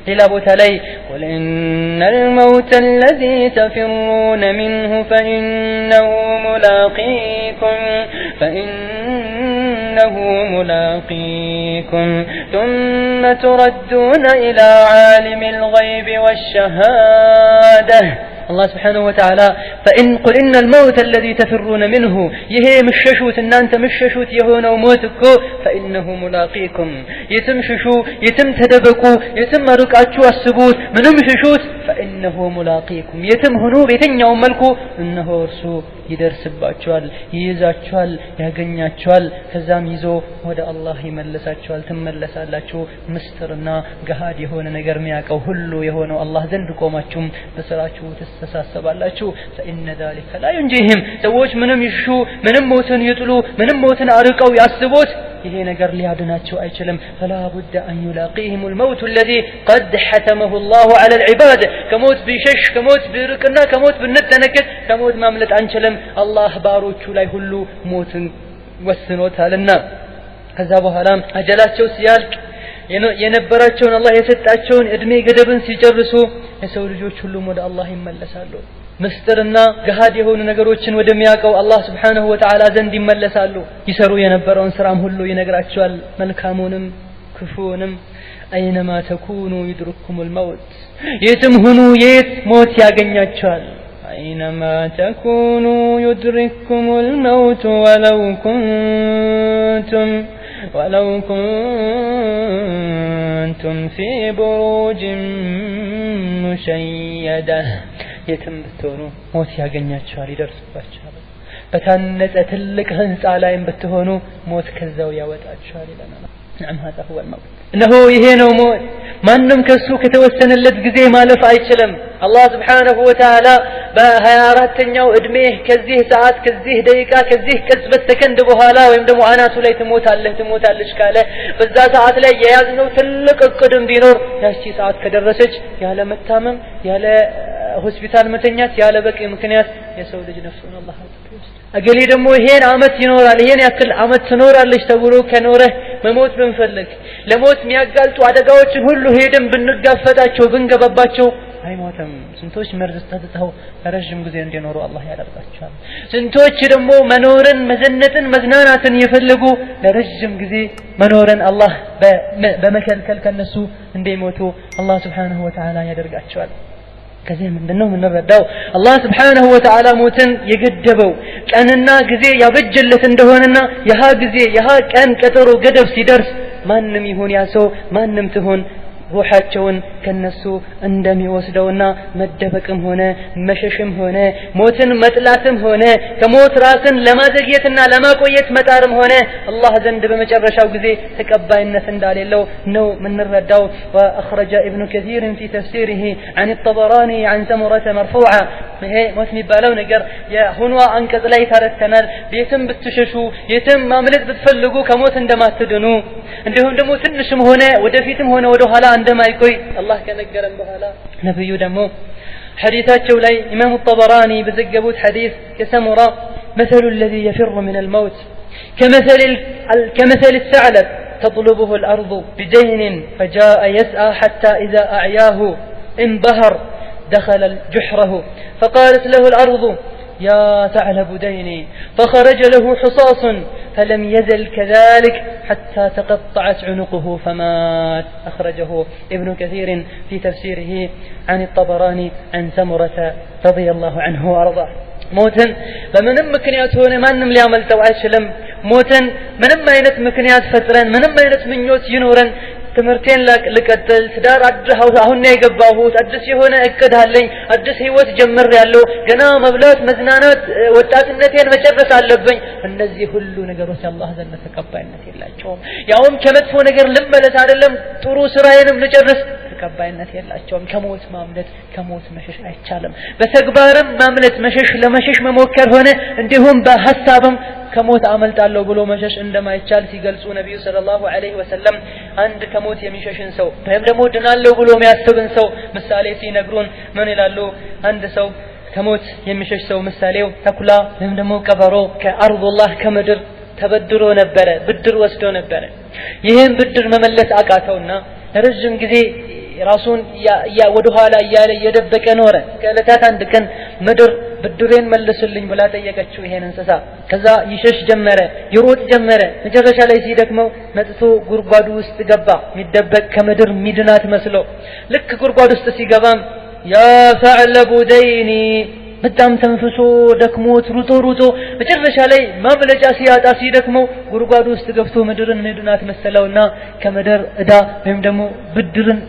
ሌላ ቦታ ላይ قل إن الموت الذي تفرون منه فإنه ملاقيكم ثم تردون إلى عالم الغيب والشهادة الله سبحانه وتعالى قل إن الموت الذي تفرون منه يهي مششوت إن أنت مششوت يهون وموتكو فإنه ملاقيكم يتم تدبكو يتم ركعتشو السبوت من مششوت فإنه ملاقيكم يتم هنوب يتن يوم ملكو إنه رسو يدرسباتشوال ييزاتشوال يغنياتشوال كزام يزو ወደ አላህ ይመለሳቸዋል ተመለሳላችሁ ምስጥርና ገሃድ የሆነ ነገር የሚያቀው ሁሉ የሆነው አላህ ዘንድ ቆማችሁም በስራችሁ ተሳሰባላችሁ فإن ذلك لا ينجيهم ሰዎች ምንም ይሹ ምንም ሞትን ይጥሉ ምንም ሞትን አርቀው ያስቡት ይሄ ነገር ሊያድናቸው አይችልም فلا بد أن يلاقيهم الموت الذي قد حتمه الله على العباد ከሞት ቢሸሽ ከሞት ቢርቅና ከሞት ብንጠነቀቅ ከሞት ማምለጥ አንችልም አላህ ባሮቹ ላይ ሁሉ ሞትን ወስኖታልና ከዛ በኋላም አጀላቸው ሲያልቅ የነበራቸውን አላህ የሰጣቸውን እድሜ ገደብን ሲጨርሱ የሰው ልጆች ሁሉ ወደ አላህ ይመለሳሉ ምስጥርና ገሃድ የሆኑ ነገሮችን ወደሚያቀው አላህ Subhanahu Wa Ta'ala ዘንድ ይመለሳሉ ይሰሩ የነበረውን ስራም ሁሉ ይነግራቸዋል መልካሙንም ክፉንም أينما تكونوا يدرككم الموت የትም ሁኑ የት ሞት ያገኛቸዋል أينما تكونوا يدرككم الموت ولو كنتم في بروج مشيدة يتم بتونو موت ያገኛቸዋል ይደርስባቸዋል በታነጸ ትልቅ ህንጻ ላይም ብትሆኑ ሞት ከዛው ያወጣቸዋል ይላል نعم هذا هو الموت إنه يهينو موت ማንም ከሱ ከተወሰነለት ጊዜ ማለፍ አይችልም አላህ Subhanahu Wa Ta'ala በ24ኛው እድሜ ከዚህ ሰዓት ከዚህ ደቂቃ ከዚህ ቅጽበት ሰከንድ በኋላ ወይም ደግሞ አናቱ ላይ ትሞታለች ካለ በዛ ሰዓት ላይ የያዝነው ትልቅ እቅድም ቢኖር ያቺ ሰዓት ከደረሰች ያለ መታመም ያለ ሆስፒታል መተኛት ያለ በቂ ምክንያት የሰው ልጅ ነፍሱን አላህ አገሌ ደግሞ ይሄን አመት ይኖራል ይሄን ያክል አመት ትኖራለች ተብሎ ከኖረ መሞት ብንፈልግ ለሞት የሚያጋልጡ አደጋዎችን ሁሉ ሄደን ብንጋፈጣቸው ብንገባባቸው አይሞትም ስንቶች መርዝ ተጠጣው ረጅም ጊዜ እንዲኖሩ አላህ ያደርጋቸዋል ስንቶች ደግሞ መኖርን መዘነጥን መዝናናትን የፈለጉ ለረጅም ጊዜ መኖርን አላህ በመከልከል ከነሱ እንዲሞቱ አላህ Subhanahu Wa Ta'ala ያደርጋቸዋል ከዚህ ምንድነው የምንረዳው አላህ Subhanahu Wa Ta'ala ሞትን የገደበው ቀንና ጊዜ ያበጀለት እንደሆነና ያህ ጊዜ ያህ ቀን ቀጠሮ ገደብ ሲደርስ ማንንም ይሁን ያ ሰው ማንንም ትሆን ሩሃቸውን ከነሱ እንደሚወስደውና መደበቅም ሆነ መሸሽም ሆነ ሞትን መጥላትም ሆነ ከሞት ራስን ለማዘግየትና ለማቆየት መጣርም ሆነ አላህ ዘንድ በመጨረሻው ጊዜ ተቀባይነት እንዳሌለው ነው ምንረዳው واخرج ابن كثير في تفسيره عن الطبراني عن سمرة مرفوعة ይሄ ሞት የሚባለው ነገር የሆነው አንቀጽ ላይ ተረተናል ቤትም ብትሸሹ የትም ማምለጥ ብትፈልጉ ከሞት እንደማትድኑ እንዲሁም ደግሞ ትንሽም ሆነ ወደፊትም ሆነ ወደ ኋላ እንደማይቆይ አላህ ከነገረን በኋላ ነብዩ ደግሞ ሐዲታቸው ላይ ኢማም الطبراني በዘገቡት ሐዲስ ከሰሙራ مثل الذي يفر من الموت كمثل الثعلب تطلبه الأرض بدين فجاء يسعى حتى إذا أعياه انبهر دخل جحره فقالت له الأرض يا ثعلب ديني فخرج له حصاص فلم يزل كذلك حتى تقطعت عنقه فمات. أخرجه ابن كثير في تفسيره عن الطبراني عن سمرة رضي الله عنه وأرضاه. موتن فمنم مكنيات هنا ما نم ليعمل توعيش لم موتن منم ما ينت مكنيات فترن منم ما ينت من يوت ينورن ትምርቴን ልቀጥል ትዳር አሁን ነው የገባሁት አዲስ የሆነ እቅድ አለኝ አዲስ ህይወት ጀምሬያለሁ ገና መብላት መዝናናት ወጣትነቴን መጨረስ አለብኝ እነዚህ ሁሉ ነገሮች አላህ ዘንድ ተቀባይነት የላቸውም ያውም ከመጥፎ ነገር ልመለስ አይደለም ጥሩ ስራዬንም ልጨርስ ተቀባይነት የላቸውም ከሞት ማምለጥ ከሞት መሸሽ አይቻልም በተግባርም ማምለጥ ለመሸሽ መሞከር ሆነ እንዲሁም በሐሳብም ከሞት አመልጣለሁ ብሎ መሸሽ እንደማይቻል ሲገልጹ ነብዩ ሰለላሁ ዐለይሂ ወሰለም አንድ ከሞት የሚሸሽን ሰው ወይም ደግሞ ድናለሁ ብሎ የሚያስብን ሰው ምሳሌ ሲነግሩን ምን ይላሉ አንድ ሰው ከሞት የሚሸሽ ሰው ምሳሌው ተኩላ ወይም ደግሞ ቀበሮ ከአርዱላህ ከምድር ተበድሮ ነበረ ብድር ወስዶ ነበረ ይሄን ብድር መመለስ አቃተውና ረጅም ጊዜ ራሱን ወደ ኋላ ያለ የደበቀ ኖረ ከለታት አንድ ቀን ምድር ብድሬን መልስልኝ ብላ ጠየቀችው ይሄን እንስሳ ከዛ ይሸሽ ጀመረ ይሮጥ ጀመረ መጨረሻ ላይ ሲደክመው መጥቶ ጉርጓዱ ውስጥ ገባ ሚደበቅ ከምድር ሚድናት መስሎ ልክ ጉርጓዱ ውስጥ ሲገባም ያ ፈዕለቡ ደይኒ በጣም ተንፍሶ ደክሞት ሩጦ መጨረሻ ላይ ማምለጫ ሲያጣ ሲደክመው ጉርጓዱ ውስጥ ገብቶ ምድርን ሚድናት መሰለውና ከምድር እዳ ወይም ደግሞ ብድርን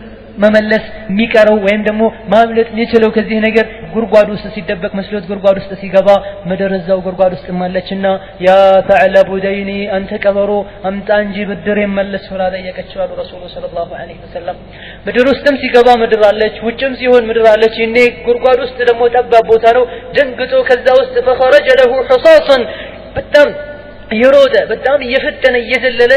መመለስ ሚቀረው ወይም ደግሞ ማምለጥ የሚችለው ከዚህ ነገር ጉርጓዱ ውስጥ ሲደበቅ መስሎት ጉርጓዱ ውስጥ ሲገባ ምድር እዛው ጉርጓዱ ውስጥ ማለችና ያ ተዕለቡ ደይኒ አንተ ቀበሮ አምጣ እንጂ ብድር ይመለስ ብላ ጠየቀችው አሉ ረሱሉ ሰለላሁ ዐለይሂ ወሰለም ምድር ውስጥም ሲገባ ምድር አለች ውጭም ሲሆን ምድር አለች እኔ ጉርጓዱ ውስጥ ደግሞ ጠባብ ቦታ ነው ደንግጦ ከዛ ውስጥ فخرج له حصاص በጣም ይሮደ በጣም እየፈጠነ እየዘለለ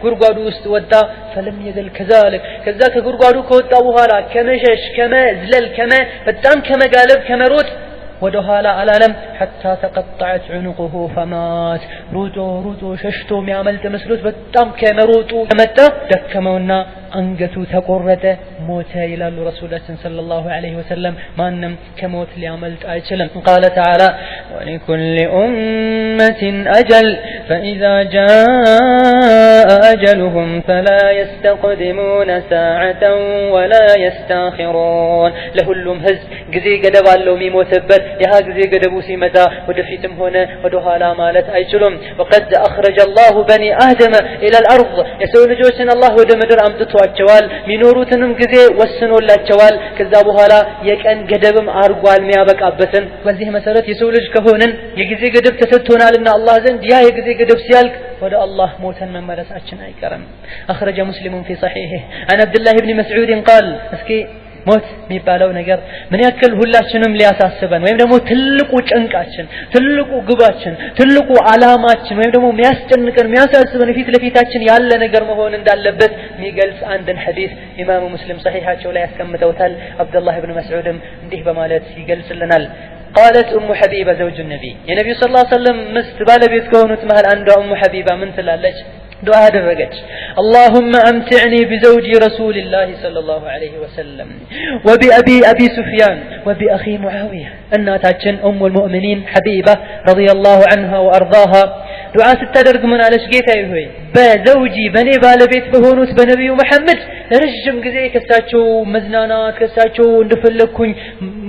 ጉርጓዱ ውስጥ ወጣ فلم يزل كذلك ከዛ ከጉርጓዱ ከወጣ በኋላ ከመሸሽ ከመዝለል በጣም ከመጋለብ ከመሮጥ ወደ ኋላ አላለም حتى تقطعت عنقه فمات ሩጦ ሸሽቶ የሚያመልጥ መስሎት በጣም ከመሮጡ ተመታ ደከመውና አንገቱ ተቆረጠ ሞተ ይላሉ ረሱላችን ሰለላሁ ዐለይሂ ወሰለም ማንንም ከሞት ሊያመልጥ አይችልም قال تعالى ولكل أمة أجل فإذا جاء أجلهم فلا يستقدمون ساعة ولا يستأخرون ለሁሉም ህዝብ ጊዜ ገደብ አለው የሚሞትበት ያ ጊዜ ገደቡ ሲመጣ ወደፊትም ሆነ ወደ ኋላ ማለት አይችሉም وقد أخرج الله بني آدم إلى الأرض የሰው ልጆችን አላህ ወደ ምድር አምጥቷቸዋል ሚኖሩትንም ጊዜ ወስኖላቸዋል ከዛ በኋላ የቀን ገደብም አርጓል የሚያበቃበትን በዚህ መሰረት የሰው ልጅ ከሆነን የጊዜ ገደብ ተሰጥቶናልና አላህ ዘንድ ያ የጊዜ ገደብ ሲያልቅ ወደ አላህ ሞተን መመለሳችን አይቀርም أخرج مسلم في صحيحه عن عبد الله بن مسعود قال እስኪ ሞት የሚባለው ነገር ምን ያክል ሁላችንም ሊያሳስበን ወይም ደግሞ ትልቁ ጭንቃችን ትልቁ ግባችን ትልቁ አላማችን ወይም ደግሞ የሚያስጨንቀን የሚያሳስበን ፊት ለፊታችን ያለ ነገር መሆን እንዳለበት የሚገልጽ አንድን ሐዲስ ኢማሙ ሙስሊም ሰሒሐቸው ላይ ያስቀምጠውታል አብዱላህ ኢብኑ መስዑድም እንዲህ በማለት ይገልጽልናል قالت ام حبيبه زوج النبي يا نبي صلى الله عليه وسلم مست ባለቤት ከሆኑት መሃል አንዷ ام حبيبه ምን ትላለች دعاء درجت اللهم أمتعني بزوجي رسول الله صلى الله عليه وسلم وبأبي سفيان وبأخي معاوية الناتاجن أم المؤمنين حبيبة رضي الله عنها وأرضاها دعاء ستدرج من على شقيتها يهوي بزوجي بني بالبيت بهونوس بنبي محمد رجم كذي كساتشو مزنانات كساتشو ندفلكون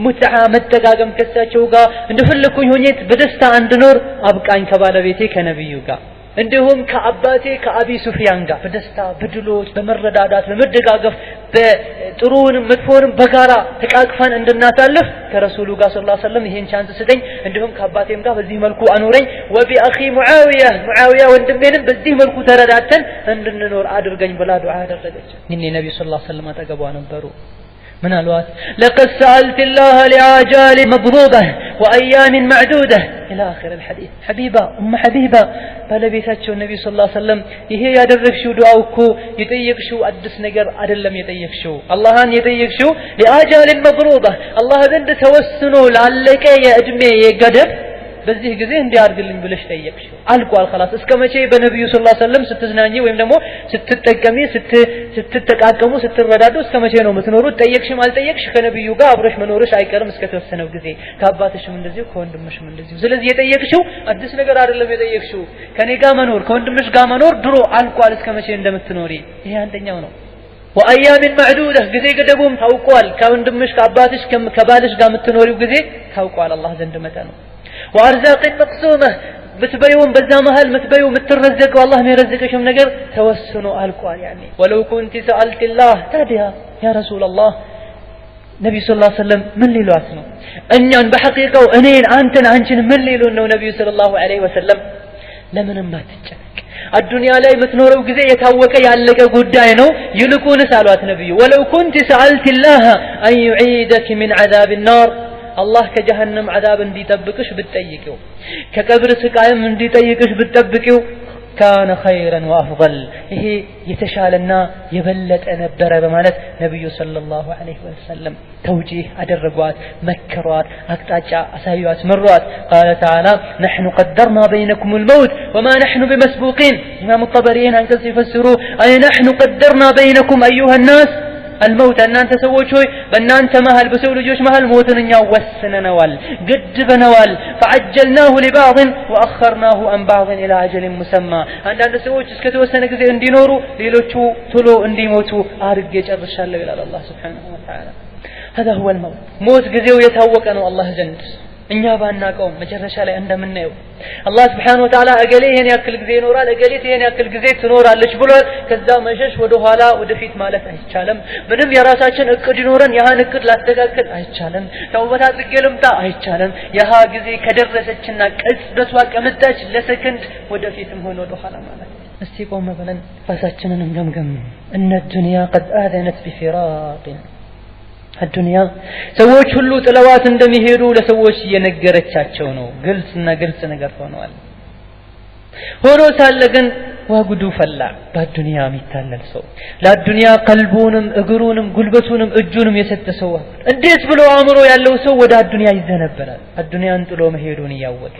متعة متقاقم كساتشو قا ندفلكون هونيت بدستا عند نور أبقى كبالبيتي كنبيو قا እንደውም ከአባቴ ከአቢ ሱፊያን ጋር በደስታ በድሎት በመረዳዳት በመደጋገፍ በጥሩንም መጥፎንም በጋራ ተቃቅፈን እንድናሳልፍ ከረሱሉ ጋር ሰለላሁ ዐለይሂ ወሰለም ይሄን ቻንስ ስጠኝ እንደውም ከአባቴም ጋር በዚህ መልኩ አኖረኝ ወቢአኺ ሙዓዊያ ወንድሜንም በዚህ መልኩ ተረዳተን እንድንኖር አድርገኝ ብላ ዱዓ አደረገች እኔ ነብዩ ሰለላሁ ዐለይሂ ወሰለም አጠገቧ ነበሩ من الوقت لقد سألت الله لعاجال مضروبة وأيام معدودة إلى آخر الحديث حبيبة حبيبة فلبيتاتشو النبي صلى الله عليه وسلم هي يدركشو دعاوكو يتيقشو أدس نقر أدلم يتيقشو الله أن يتيقشو لعاجال مضروبة الله ذند توسنو لعلك يا أجمي يا قدب በዚህ ጊዜ እንዲያርግልኝ ብለሽ ጠየቅሽው አልቋል خلاص እስከመቼ በነብዩ ሰለላሁ ዐለይሂ ወሰለም ስትዝናኚ ወይም ደግሞ ስትጠቀሚ ስትተቃቀሙ ስትረዳዱ እስከ መቼ ነው የምትኖሩት? ጠየቅሽም አልጠየቅሽ ከነብዩ ጋር አብረሽ መኖርሽ አይቀርም እስከ ተወሰነው ጊዜ፣ ከአባትሽም እንደዚሁ ከወንድምሽም እንደዚሁ። ስለዚህ የጠየቅሽው አዲስ ነገር አይደለም የጠየቅሽው ከኔ ጋር መኖር ከወንድምሽ ጋር መኖር ድሮ አልቋል እስከ መቼ እንደምትኖሪ። ይሄ አንደኛው ነው። وأيام معدودة ጊዜ ገደቡም ታውቋል። ከወንድምሽ ከአባትሽ ከባልሽ ጋር የምትኖሪው ጊዜ ታውቋል አላህ ዘንድ መጠኑ። وأرزاق مقسومة بتبيون بዛ መሃል ምትበዩ ምትረዘቀው አላህ የሚረዝቅሽም ነገር ተወስኖ አልቋል። يعني ولو كنت سألت الله ታዲያ يا رسول الله ነብዩ ሰለላሁ ዐለይሂ ወሰለም ምን ሊሏት ነው? እኛን በሐቂቃው እኔን አንተን አንቺን ምን ሊሉን ነው? ነብዩ ሰለላሁ ዐለይሂ ወሰለም ለምንም አትጨነቅ፣ አዱንያ ላይ የምትኖረው ጊዜ የታወቀ ያለቀ ጉዳይ ነው። ይልቁንስ አሏት ነብዩ ولو كنت سألت الله أن يعيدك من عذاب النار الله ከጀሃነም عذاب እንዲጠብቅሽ ብትጠይቂው ከቀብር ስቃይም እንዲጠይቅሽ ብትጠብቂው كان خيرا وافضل ይሄ የተሻለና የበለጠ ነበር በማለት ነብዩ ሰለላሁ ዐለይሂ ወሰለም ተውጂህ አደረጓት፣ መከሯት፣ አቅጣጫ አሳዩት፣ መሯት። قال تعالى نحن قدرنا بينكم الموت وما نحن بمسبوقين امام الطبري አንቀጽ ሲፈስሩ اي نحن قدرنا بينكم ايها الناس الموت እናንተ ሰዎች ሆይ በእናንተ መሃል በሰው ልጆች መሃል ሞትንኛ ወስነናል ገድበናል። فعجلناه لبعض واخرناه عن بعض الى اجل مسمى አንዳንድ ሰዎች እስከ ተወሰነ ጊዜ እንዲኖሩ ሌሎቹ ቶሎ እንዲሞቱ አድርጌ ጨርሻለሁ ይላል አላህ Subhanahu Wa Ta'ala። هذا هو الموت ሞት ጊዜው የታወቀ ነው አላህ ዘንድ እኛ ባናቀው መጨረሻ ላይ እንደምናየው አላህ Subhanahu Wa Ta'ala እገሌ ይሄን ያክል ጊዜ ይኖራል እገሌት ይሄን ያክል ጊዜ ትኖራለች ብሏል። ከዛ መሸሽ ወደ ኋላ ወደፊት ማለት አይቻልም። ምንም የራሳችን እቅድ ይኖረን ያሃን እቅድ ላስተካክል አይቻልም። ተውበት አድርጌ ልምጣ አይቻልም። ያሃ ጊዜ ከደረሰችና ቅጽበቷ ከመጣች ለሰከንድ ወደፊትም ሆነ ወደ ኋላ ማለት እስቲ ቆም ብለን ራሳችንን እንገምገም። እነ ዱንያ قد آذنت بفراق الدنيا ሰዎች ሁሉ ጥለዋት እንደሚሄዱ ለሰዎች እየነገረቻቸው ነው። ግልጽና ግልጽ ነገር ሆኗል። ሆኖ ሳለ ግን ወጉዱ ፈላ በዱንያ የሚታለል ሰው ለዱንያ ቀልቡንም እግሩንም ጉልበቱንም እጁንም የሰጠ ሰው እንዴት ብሎ አእምሮ ያለው ሰው ወደ ዱንያ ይዘነበራል? ዱንያን ጥሎ መሄዱን ያወቀ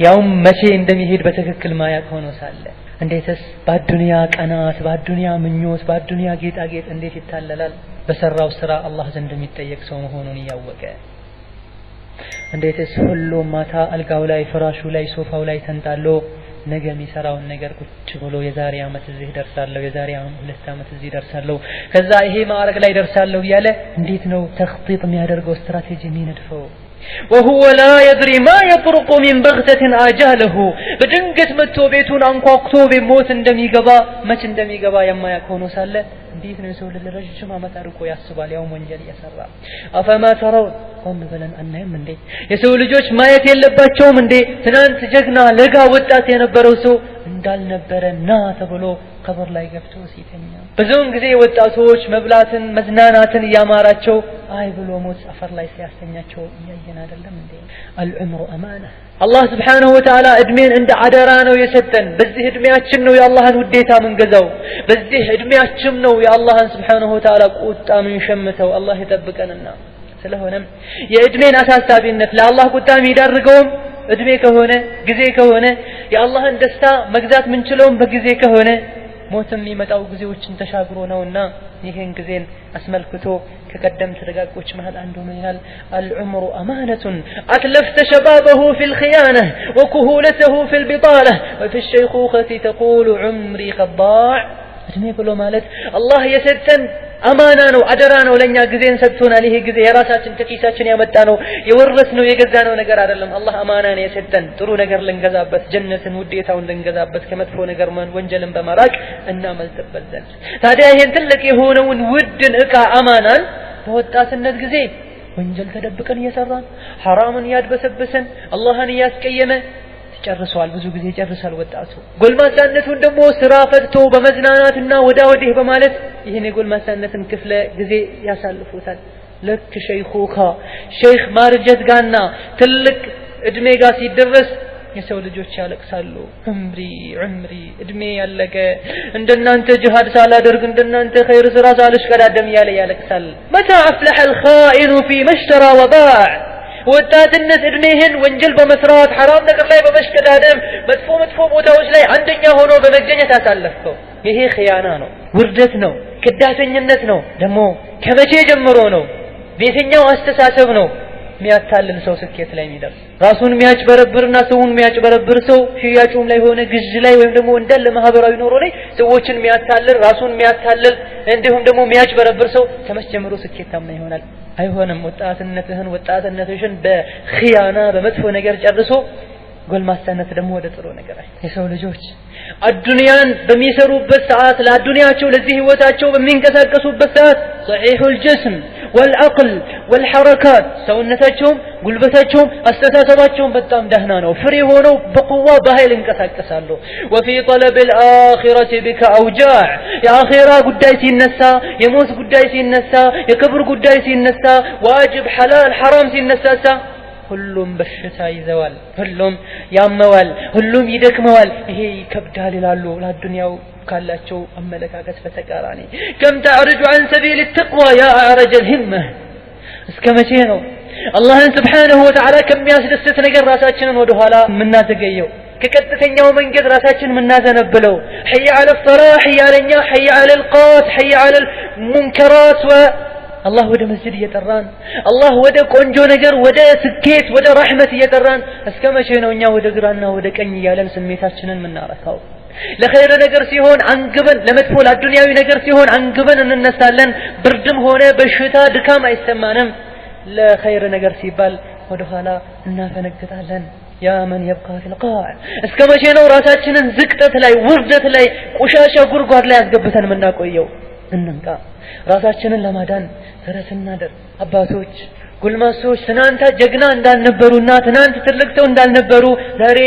ያው መቼ እንደሚሄድ በትክክል ማያውቅ ሆኖ ሳለ እንዴትስ በዱንያ ቀናት በዱንያ ምኞት በዱንያ ጌጣጌጥ እንዴት ይታለላል? በሰራው ስራ አላህ ዘንድ የሚጠየቅ ሰው መሆኑን ያወቀ እንዴትስ ሁሉም ማታ አልጋው ላይ ፍራሹ ላይ ሶፋው ላይ ተንጣሎ ነገ የሚሰራውን ነገር ቁጭ ብሎ የዛሬ አመት እዚህ ደርሳለሁ የዛሬ 2 አመት እዚህ ደርሳለሁ ከዛ ይሄ ማዕረግ ላይ ደርሳለሁ ያለ እንዴት ነው ተخطيط የሚያደርገው ስትራቴጂ የሚነድፈው? وهو لا يدري ما يطرق من بغتة آجاله በድንገት መጥቶ ቤቱን አንኳኩቶ በሞት እንደሚገባ መች እንደሚገባ የማያውቅ ሆኖ ሳለ እንዴት ነው ሰው ለረጅም አመት አርቆ ያስባል ያው ወንጀል እየሰራ? አፈማ ተራው ቆም ብለን አናይም እንዴ? የሰው ልጆች ማየት የለባቸውም እንዴ? ትናንት ጀግና ለጋ ወጣት የነበረው ሰው እንዳልነበረ ና ተብሎ ቀብር ላይ ገብቶ ሲተኛ ብዙውን ጊዜ ወጣቶች መብላትን መዝናናትን ያማራቸው አይ ብሎ ሞት አፈር ላይ ሲያስተኛቸው ያየን አይደለም እንዴ? العمر امانه الله سبحانه وتعالى እድሜን እንደ አደራ ነው የሰጠን። በዚህ እድሜያችን ነው የአላህን ውዴታ ምንገዛው። በዚህ እድሜያችን ነው የአላህን سبحانه وتعالى ቁጣ ምንሸምተው። አላህ ይጠብቀንና ስለሆነም የእድሜን አሳሳቢነት ለአላህ ቁጣ የሚዳርገውም እድሜ ከሆነ ጊዜ ከሆነ የአላህን ደስታ መግዛት ምንችለውም በጊዜ ከሆነ ሞትም የሚመጣው ጊዜዎችን ተሻግሮ ነውና ይሄን ጊዜን አስመልክቶ ከቀደምት ደጋጎች መሃል አንዱ ምን ይላል? العمر امانه اتلفت شبابه في الخيانه وكهولته في البطاله وفي الشيخوخه تقول عمري قد ضاع እድሜ ብሎ ማለት አላህ የሰጠን አማና ነው አደራ ነው። ለኛ ጊዜን ሰጥቶናል። ይሄ ጊዜ የራሳችን ከኪሳችን ያመጣ ነው የወረስነው የገዛነው ነገር አይደለም። አላህ አማና ነው የሰጠን ጥሩ ነገር ልንገዛበት ጀነትን ውዴታውን ልንገዛበት ከመጥፎ ነገር ወንጀልን በመራቅ እናመልጥበት ዘንድ። ታዲያ ይሄን ትልቅ የሆነውን ውድን ዕቃ አማናን በወጣትነት ጊዜ ወንጀል ተደብቀን እየሰራን ሐራምን ያድበሰበሰን አላህን ያስቀየመ ጨርሷል። ብዙ ጊዜ ጨርሷል ወጣቱ። ጎልማሳነቱን ደግሞ ስራ ፈትቶ በመዝናናትና ወዳወዲህ በማለት ይሄን የጎልማሳነትን ክፍለ ጊዜ ያሳልፉታል። ለክ ሸይኹካ ሸይኽ ማርጀት ጋና ትልቅ እድሜ ጋር ሲደረስ የሰው ልጆች ያለቅሳሉ። ዑምሪ እድሜ ያለቀ እንደናንተ ጂሃድ ሳላደርግ እንደናንተ ኸይር ስራ ሳልሽቀዳደም ያለ ያለቅሳል። መታ አፍለሐ الخائن فيما اشترى وباع ወጣትነት እድሜህን ወንጀል በመስራት حرام ነገር ላይ በመሽቀዳደም መጥፎ ቦታዎች ላይ አንደኛ ሆኖ በመገኘት አሳለፈው። ይሄ ኺያና ነው፣ ውርደት ነው፣ ክዳተኝነት ነው ደግሞ ከመቼ ጀምሮ ነው በየትኛው አስተሳሰብ ነው የሚያታልል ሰው ስኬት ላይ የሚደርስ ራሱን የሚያጭበረብርና ሰውን የሚያጭበረብር ሰው ሽያጩም ላይ ሆነ ግዥ ላይ ወይም ደግሞ እንዳለ ማህበራዊ ኑሮ ላይ ሰዎችን የሚያታልል ራሱን የሚያታልል እንዲሁም ደግሞ የሚያጭበረብር ሰው ከመቼ ጀምሮ ስኬታማ ይሆናል አይሆንም ወጣትነትሽን በኺያና በመጥፎ ነገር ጨርሶ ጎልማሳነት ደግሞ ወደ ጥሩ ነገር የሰው ልጆች አዱንያን በሚሰሩበት ሰዓት ለአዱንያቸው ለዚህ ህይወታቸው በሚንቀሳቀሱበት ሰዓት ሰሒሁል ጅስም والعقل والحركات ሰውነታቸውም ጉልበታቸውም አስተሳሰባቸውም በጣም ደህና ነው ፍሬ ሆነው በቁዋ በኃይል እንቀሳቀሳሉ وفي طلب الاخره بك اوجاع የአኺራ ጉዳይ ሲነሳ የሞት ጉዳይ ሲነሳ የክብር ጉዳይ ሲነሳ ዋጅብ ሐላል ሐራም ሲነሳሳ ሁሉም በሽታ ይዘዋል ሁሉም ያመዋል ሁሉም ይደክመዋል ይሄ ይከብዳል ይላሉ ለአዱንያው ካላቸው አመለካከት በተቃራኒ كم تعرج عن سبيل التقوى يا اعرج الهمه እስከመቼ ነው አላህን Subhanahu Wa Ta'ala ከሚያስደስት ነገር ራሳችንን ወደ ኋላ ምናዘገየው ከቀጥተኛው መንገድ ራሳችንን ምናዘነብለው حي على الصلاح يا لنا حي على القات حي على المنكرات الله ወደ መስጂድ እየጠራን الله ወደ ቆንጆ ነገር ወደ ስኬት ወደ ረህመት እየጠራን እስከመቼ ነው እኛ ወደ ግራና ወደ ቀኝ ያለን ስሜታችንን ምናረካው ለኸይር ነገር ሲሆን አንግበን ለመጥፎ ለዱንያዊ ነገር ሲሆን አንግበን እንነሳለን ብርድም ሆነ በሽታ ድካም አይሰማንም ለኸይር ነገር ሲባል ወደ ኋላ እናፈነግጣለን يا من يبقى في القاع እስከመቼ ነው ራሳችንን ዝቅጠት ላይ ውርደት ላይ ቆሻሻ ጉርጓድ ላይ ያስገብተን ምናቆየው እንንቃ ራሳችንን ለማዳን ጥረት እናድር አባቶች ጉልማሶች ትናንት ጀግና እንዳልነበሩና ትናንት ትልቅ ሰው እንዳልነበሩ ዛሬ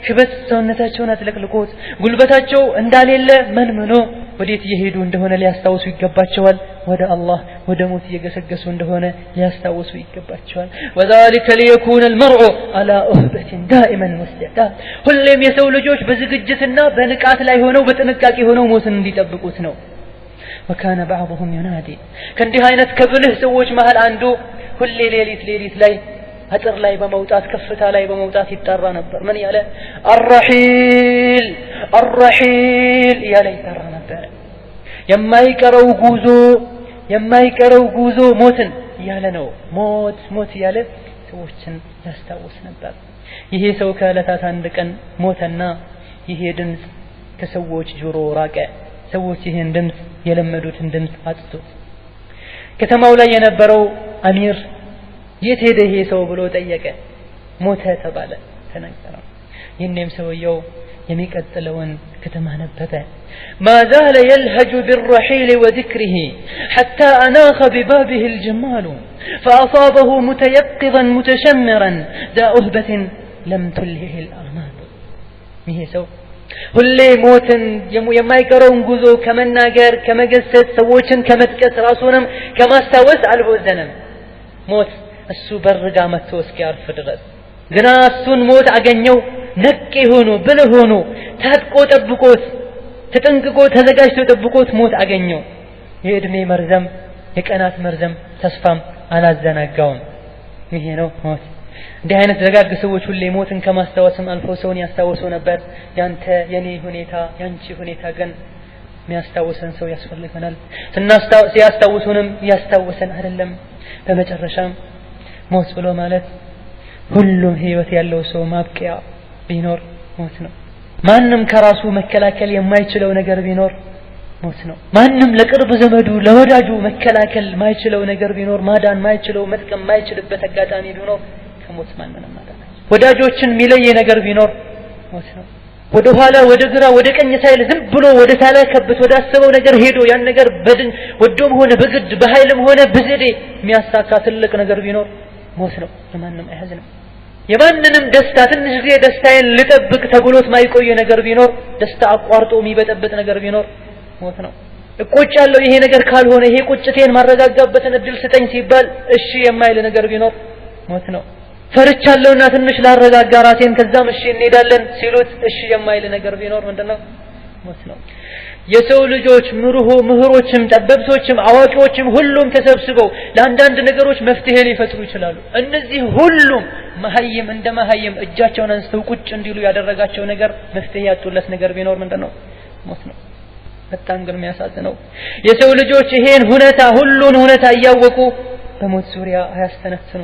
ሽበት ሰውነታቸውን አጥለቅልቆት ጉልበታቸው እንዳሌለ መንምኖ ወዴት እየሄዱ እንደሆነ ሊያስታውሱ ይገባቸዋል ወደ አላህ ወደ ሞት እየገሰገሱ እንደሆነ ሊያስታውሱ ይገባቸዋል وذلك ليكون المرء على أهبة دائما مستعد ሁሌም የሰው ልጆች በዝግጅትና በንቃት ላይ ሆነው በጥንቃቄ ሆነው ሞትን እንዲጠብቁት ነው وكان بعضهم ينادي ከእንዲህ አይነት ከብልህ ሰዎች መሃል አንዱ ሁሌ ሌሊት ላይ አጥር ላይ በመውጣት ከፍታ ላይ በመውጣት ይጣራ ነበር ምን ያለ الرحيل ያለ ይጣራ ነበር የማይቀረው ጉዞ ሞትን ያለ ነው ሞት ያለ ሰዎችን ያስታውስ ነበር ይሄ ሰው ከዕለታት አንድ ቀን ሞተና ይሄ ድምጽ ከሰዎች ጆሮ ራቀ ሰዎች ይሄን ድምጽ የለመዱትን ድምጽ አጥተው ከተማው ላይ የነበረው አሚር የት ሄደ ይሄ ሰው ብሎ ጠየቀ ሞተ ተባለ ተነገረው ይሄንም ሰውየው የሚቀጥለውን ከተማ ነበረ ما زال يلهج بالرحيل وذكره حتى أناخ ببابه الجمال فأصابه متيقظا متشمرا ذا أهبة لم تلهه الآمال ይሄ ሰው ሁሌ ሞትን የማይቀረውን ጉዞ ከመናገር ከመገሰጽ ሰዎችን ከመጥቀስ ራሱንም ከማስታወስ አልቦዘነም ሞት እሱ በርጋ መጥቶ እስኪያርፍ ድረስ ግና እሱን ሞት አገኘው ነቅ ሆኖ ብልህ ሆኖ ታጥቆ ጠብቆት ተጠንቅቆ ተዘጋጅቶ ጠብቆት ሞት አገኘው የእድሜ መርዘም የቀናት መርዘም ተስፋም አላዘናጋውም ይሄ ነው ሞት እንዲህ አይነት ደጋግ ሰዎች ሁሌ ሞትን ከማስታወስም አልፎ ሰውን ያስታውሱ ነበር ያንተ የኔ ሁኔታ ያንቺ ሁኔታ ግን የሚያስታውሰን ሰው ያስፈልገናል ሲያስታውሱንም ያስታውሰን አይደለም በመጨረሻም ሞት ብሎ ማለት ሁሉም ህይወት ያለው ሰው ማብቂያ ቢኖር ሞት ነው ማንንም ከራሱ መከላከል የማይችለው ነገር ቢኖር ሞት ነው ማንንም ለቅርብ ዘመዱ ለወዳጁ መከላከል ማይችለው ነገር ቢኖር ማዳን ማይችለው መጥቀም ማይችልበት አጋጣሚ ቢኖር ከሞት ማንንም ማዳን ወዳጆችን ሚለየ ነገር ቢኖር ሞት ነው ወደ ኋላ ወደ ግራ ወደ ቀኝ ሳይል ዝም ብሎ ወደ ታላከበት ወደ አሰበው ነገር ሄዶ ያን ነገር በድን ወዶም ሆነ በግድ በኃይልም ሆነ በዘዴ የሚያሳካ ትልቅ ነገር ቢኖር ሞት ነው ለማንንም አይያዝንም የማንንም ደስታ ትንሽ ጊዜ ደስታዬን ልጠብቅ ተብሎት ማይቆይ ነገር ቢኖር ደስታ አቋርጦ የሚበጠበጥ ነገር ቢኖር ሞት ነው እቆጫለሁ ይሄ ነገር ካልሆነ ይሄ ቁጭቴን ማረጋጋበትን እድል ስጠኝ ሲባል እሺ የማይል ነገር ቢኖር ሞት ነው ፈርቻለሁና ትንሽ ላረጋጋ ራሴን ከዛም እሺ እንሄዳለን ሲሉት እሺ የማይል ነገር ቢኖር ምንድነው ሞት ነው የሰው ልጆች ምሁሮችም ጠበብቶችም አዋቂዎችም ሁሉም ተሰብስበው ለአንዳንድ ነገሮች መፍትሄ ሊፈጥሩ ይችላሉ እነዚህ ሁሉም መሐይም እንደ መሐይም እጃቸውን አንስተው ቁጭ እንዲሉ ያደረጋቸው ነገር መፍትሄ ያጡለት ነገር ቢኖር ምንድነው ሞት ነው በጣም ግን የሚያሳዝነው የሰው ልጆች ይሄን ሁኔታ ሁሉን ሁኔታ እያወቁ በሞት ዙሪያ አያስተነትኑ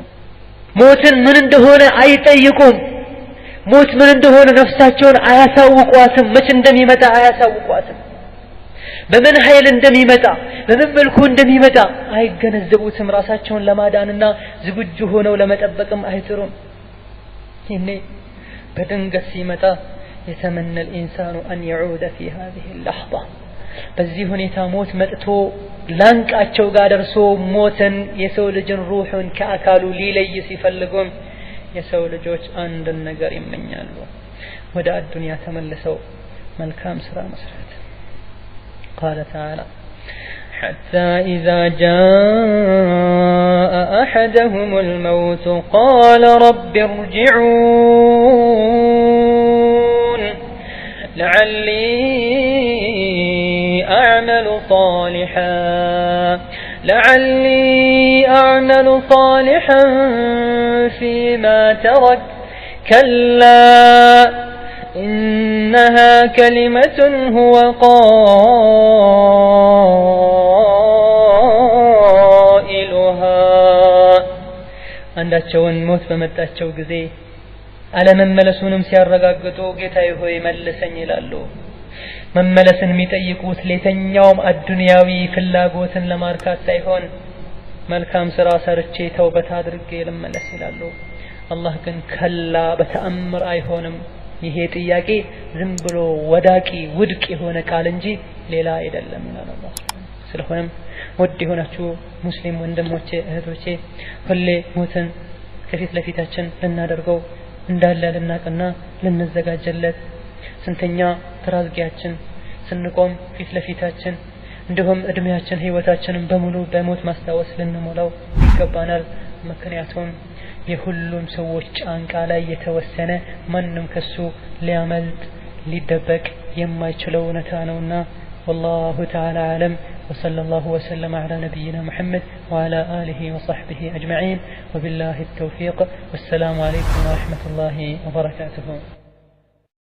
ሞትን ምን እንደሆነ አይጠይቁም ሞት ምን እንደሆነ ነፍሳቸውን አያሳውቋትም መች እንደሚመጣ አያሳውቋትም በምን ኃይል እንደሚመጣ በምን መልኩ እንደሚመጣ አይገነዘቡትም ራሳቸውን ለማዳንና ዝግጁ ሆነው ለመጠበቅም አይጥሩም ይሄኔ በድንገት ሲመጣ يتمنى الإنسان أن يعود في هذه اللحظة በዚህ ሁኔታ ሞት መጥቶ ላንቃቸው ጋር ደርሶ ሞትን የሰው ልጅን ሩሑን ከአካሉ ሊለይ ሲፈልጉም የሰው ልጆች አንድ ነገር ይመኛሉ ወደ አዱንያ ተመልሰው መልካም ስራ መስራት قال تعالى حتى إذا جاء أحدهم الموت قال رب ارجعون لعلي أعمل صالحا فيما ترك كلا إنها كلمة هو قائلها አንዳቸውን ሞት በመጣቸው ጊዜ አለመመለሱንም ሲያረጋግጡ ጌታዬ ሆይ መልሰኝ ይላሉ መመለስን የሚጠይቁት ለተኛውም አዱንያዊ ፍላጎትን ለማርካት ሳይሆን መልካም ስራ ሰርቼ ተውበት አድርጌ ልመለስ ይላሉ አላህ ግን ከላ በተአምር አይሆንም ይሄ ጥያቄ ዝም ብሎ ወዳቂ ውድቅ የሆነ ቃል እንጂ ሌላ አይደለም ይላል አላህ ስለሆነም ውድ የሆናችሁ ሙስሊም ወንድሞቼ እህቶቼ ሁሌ ሞትን ከፊት ለፊታችን ልናደርገው እንዳለ ልናቅና ልንዘጋጀለት ስንተኛ ተራዝጊያችን ስንቆም ፊት ለፊታችን እንደውም እድሜያችን ህይወታችንን በሙሉ በሞት ማስታወስ ልንሞላው ይገባናል ምክንያቱም የሁሉም ሰዎች ጫንቃ ላይ የተወሰነ ማንንም ከሱ ሊያመልጥ ሊደበቅ የማይችለው እውነታ ነውና والله تعالى أعلم وصلى الله وسلم على نبينا محمد وعلى آله وصحبه أجمعين وبالله التوفيق والسلام عليكم ورحمة الله وبركاته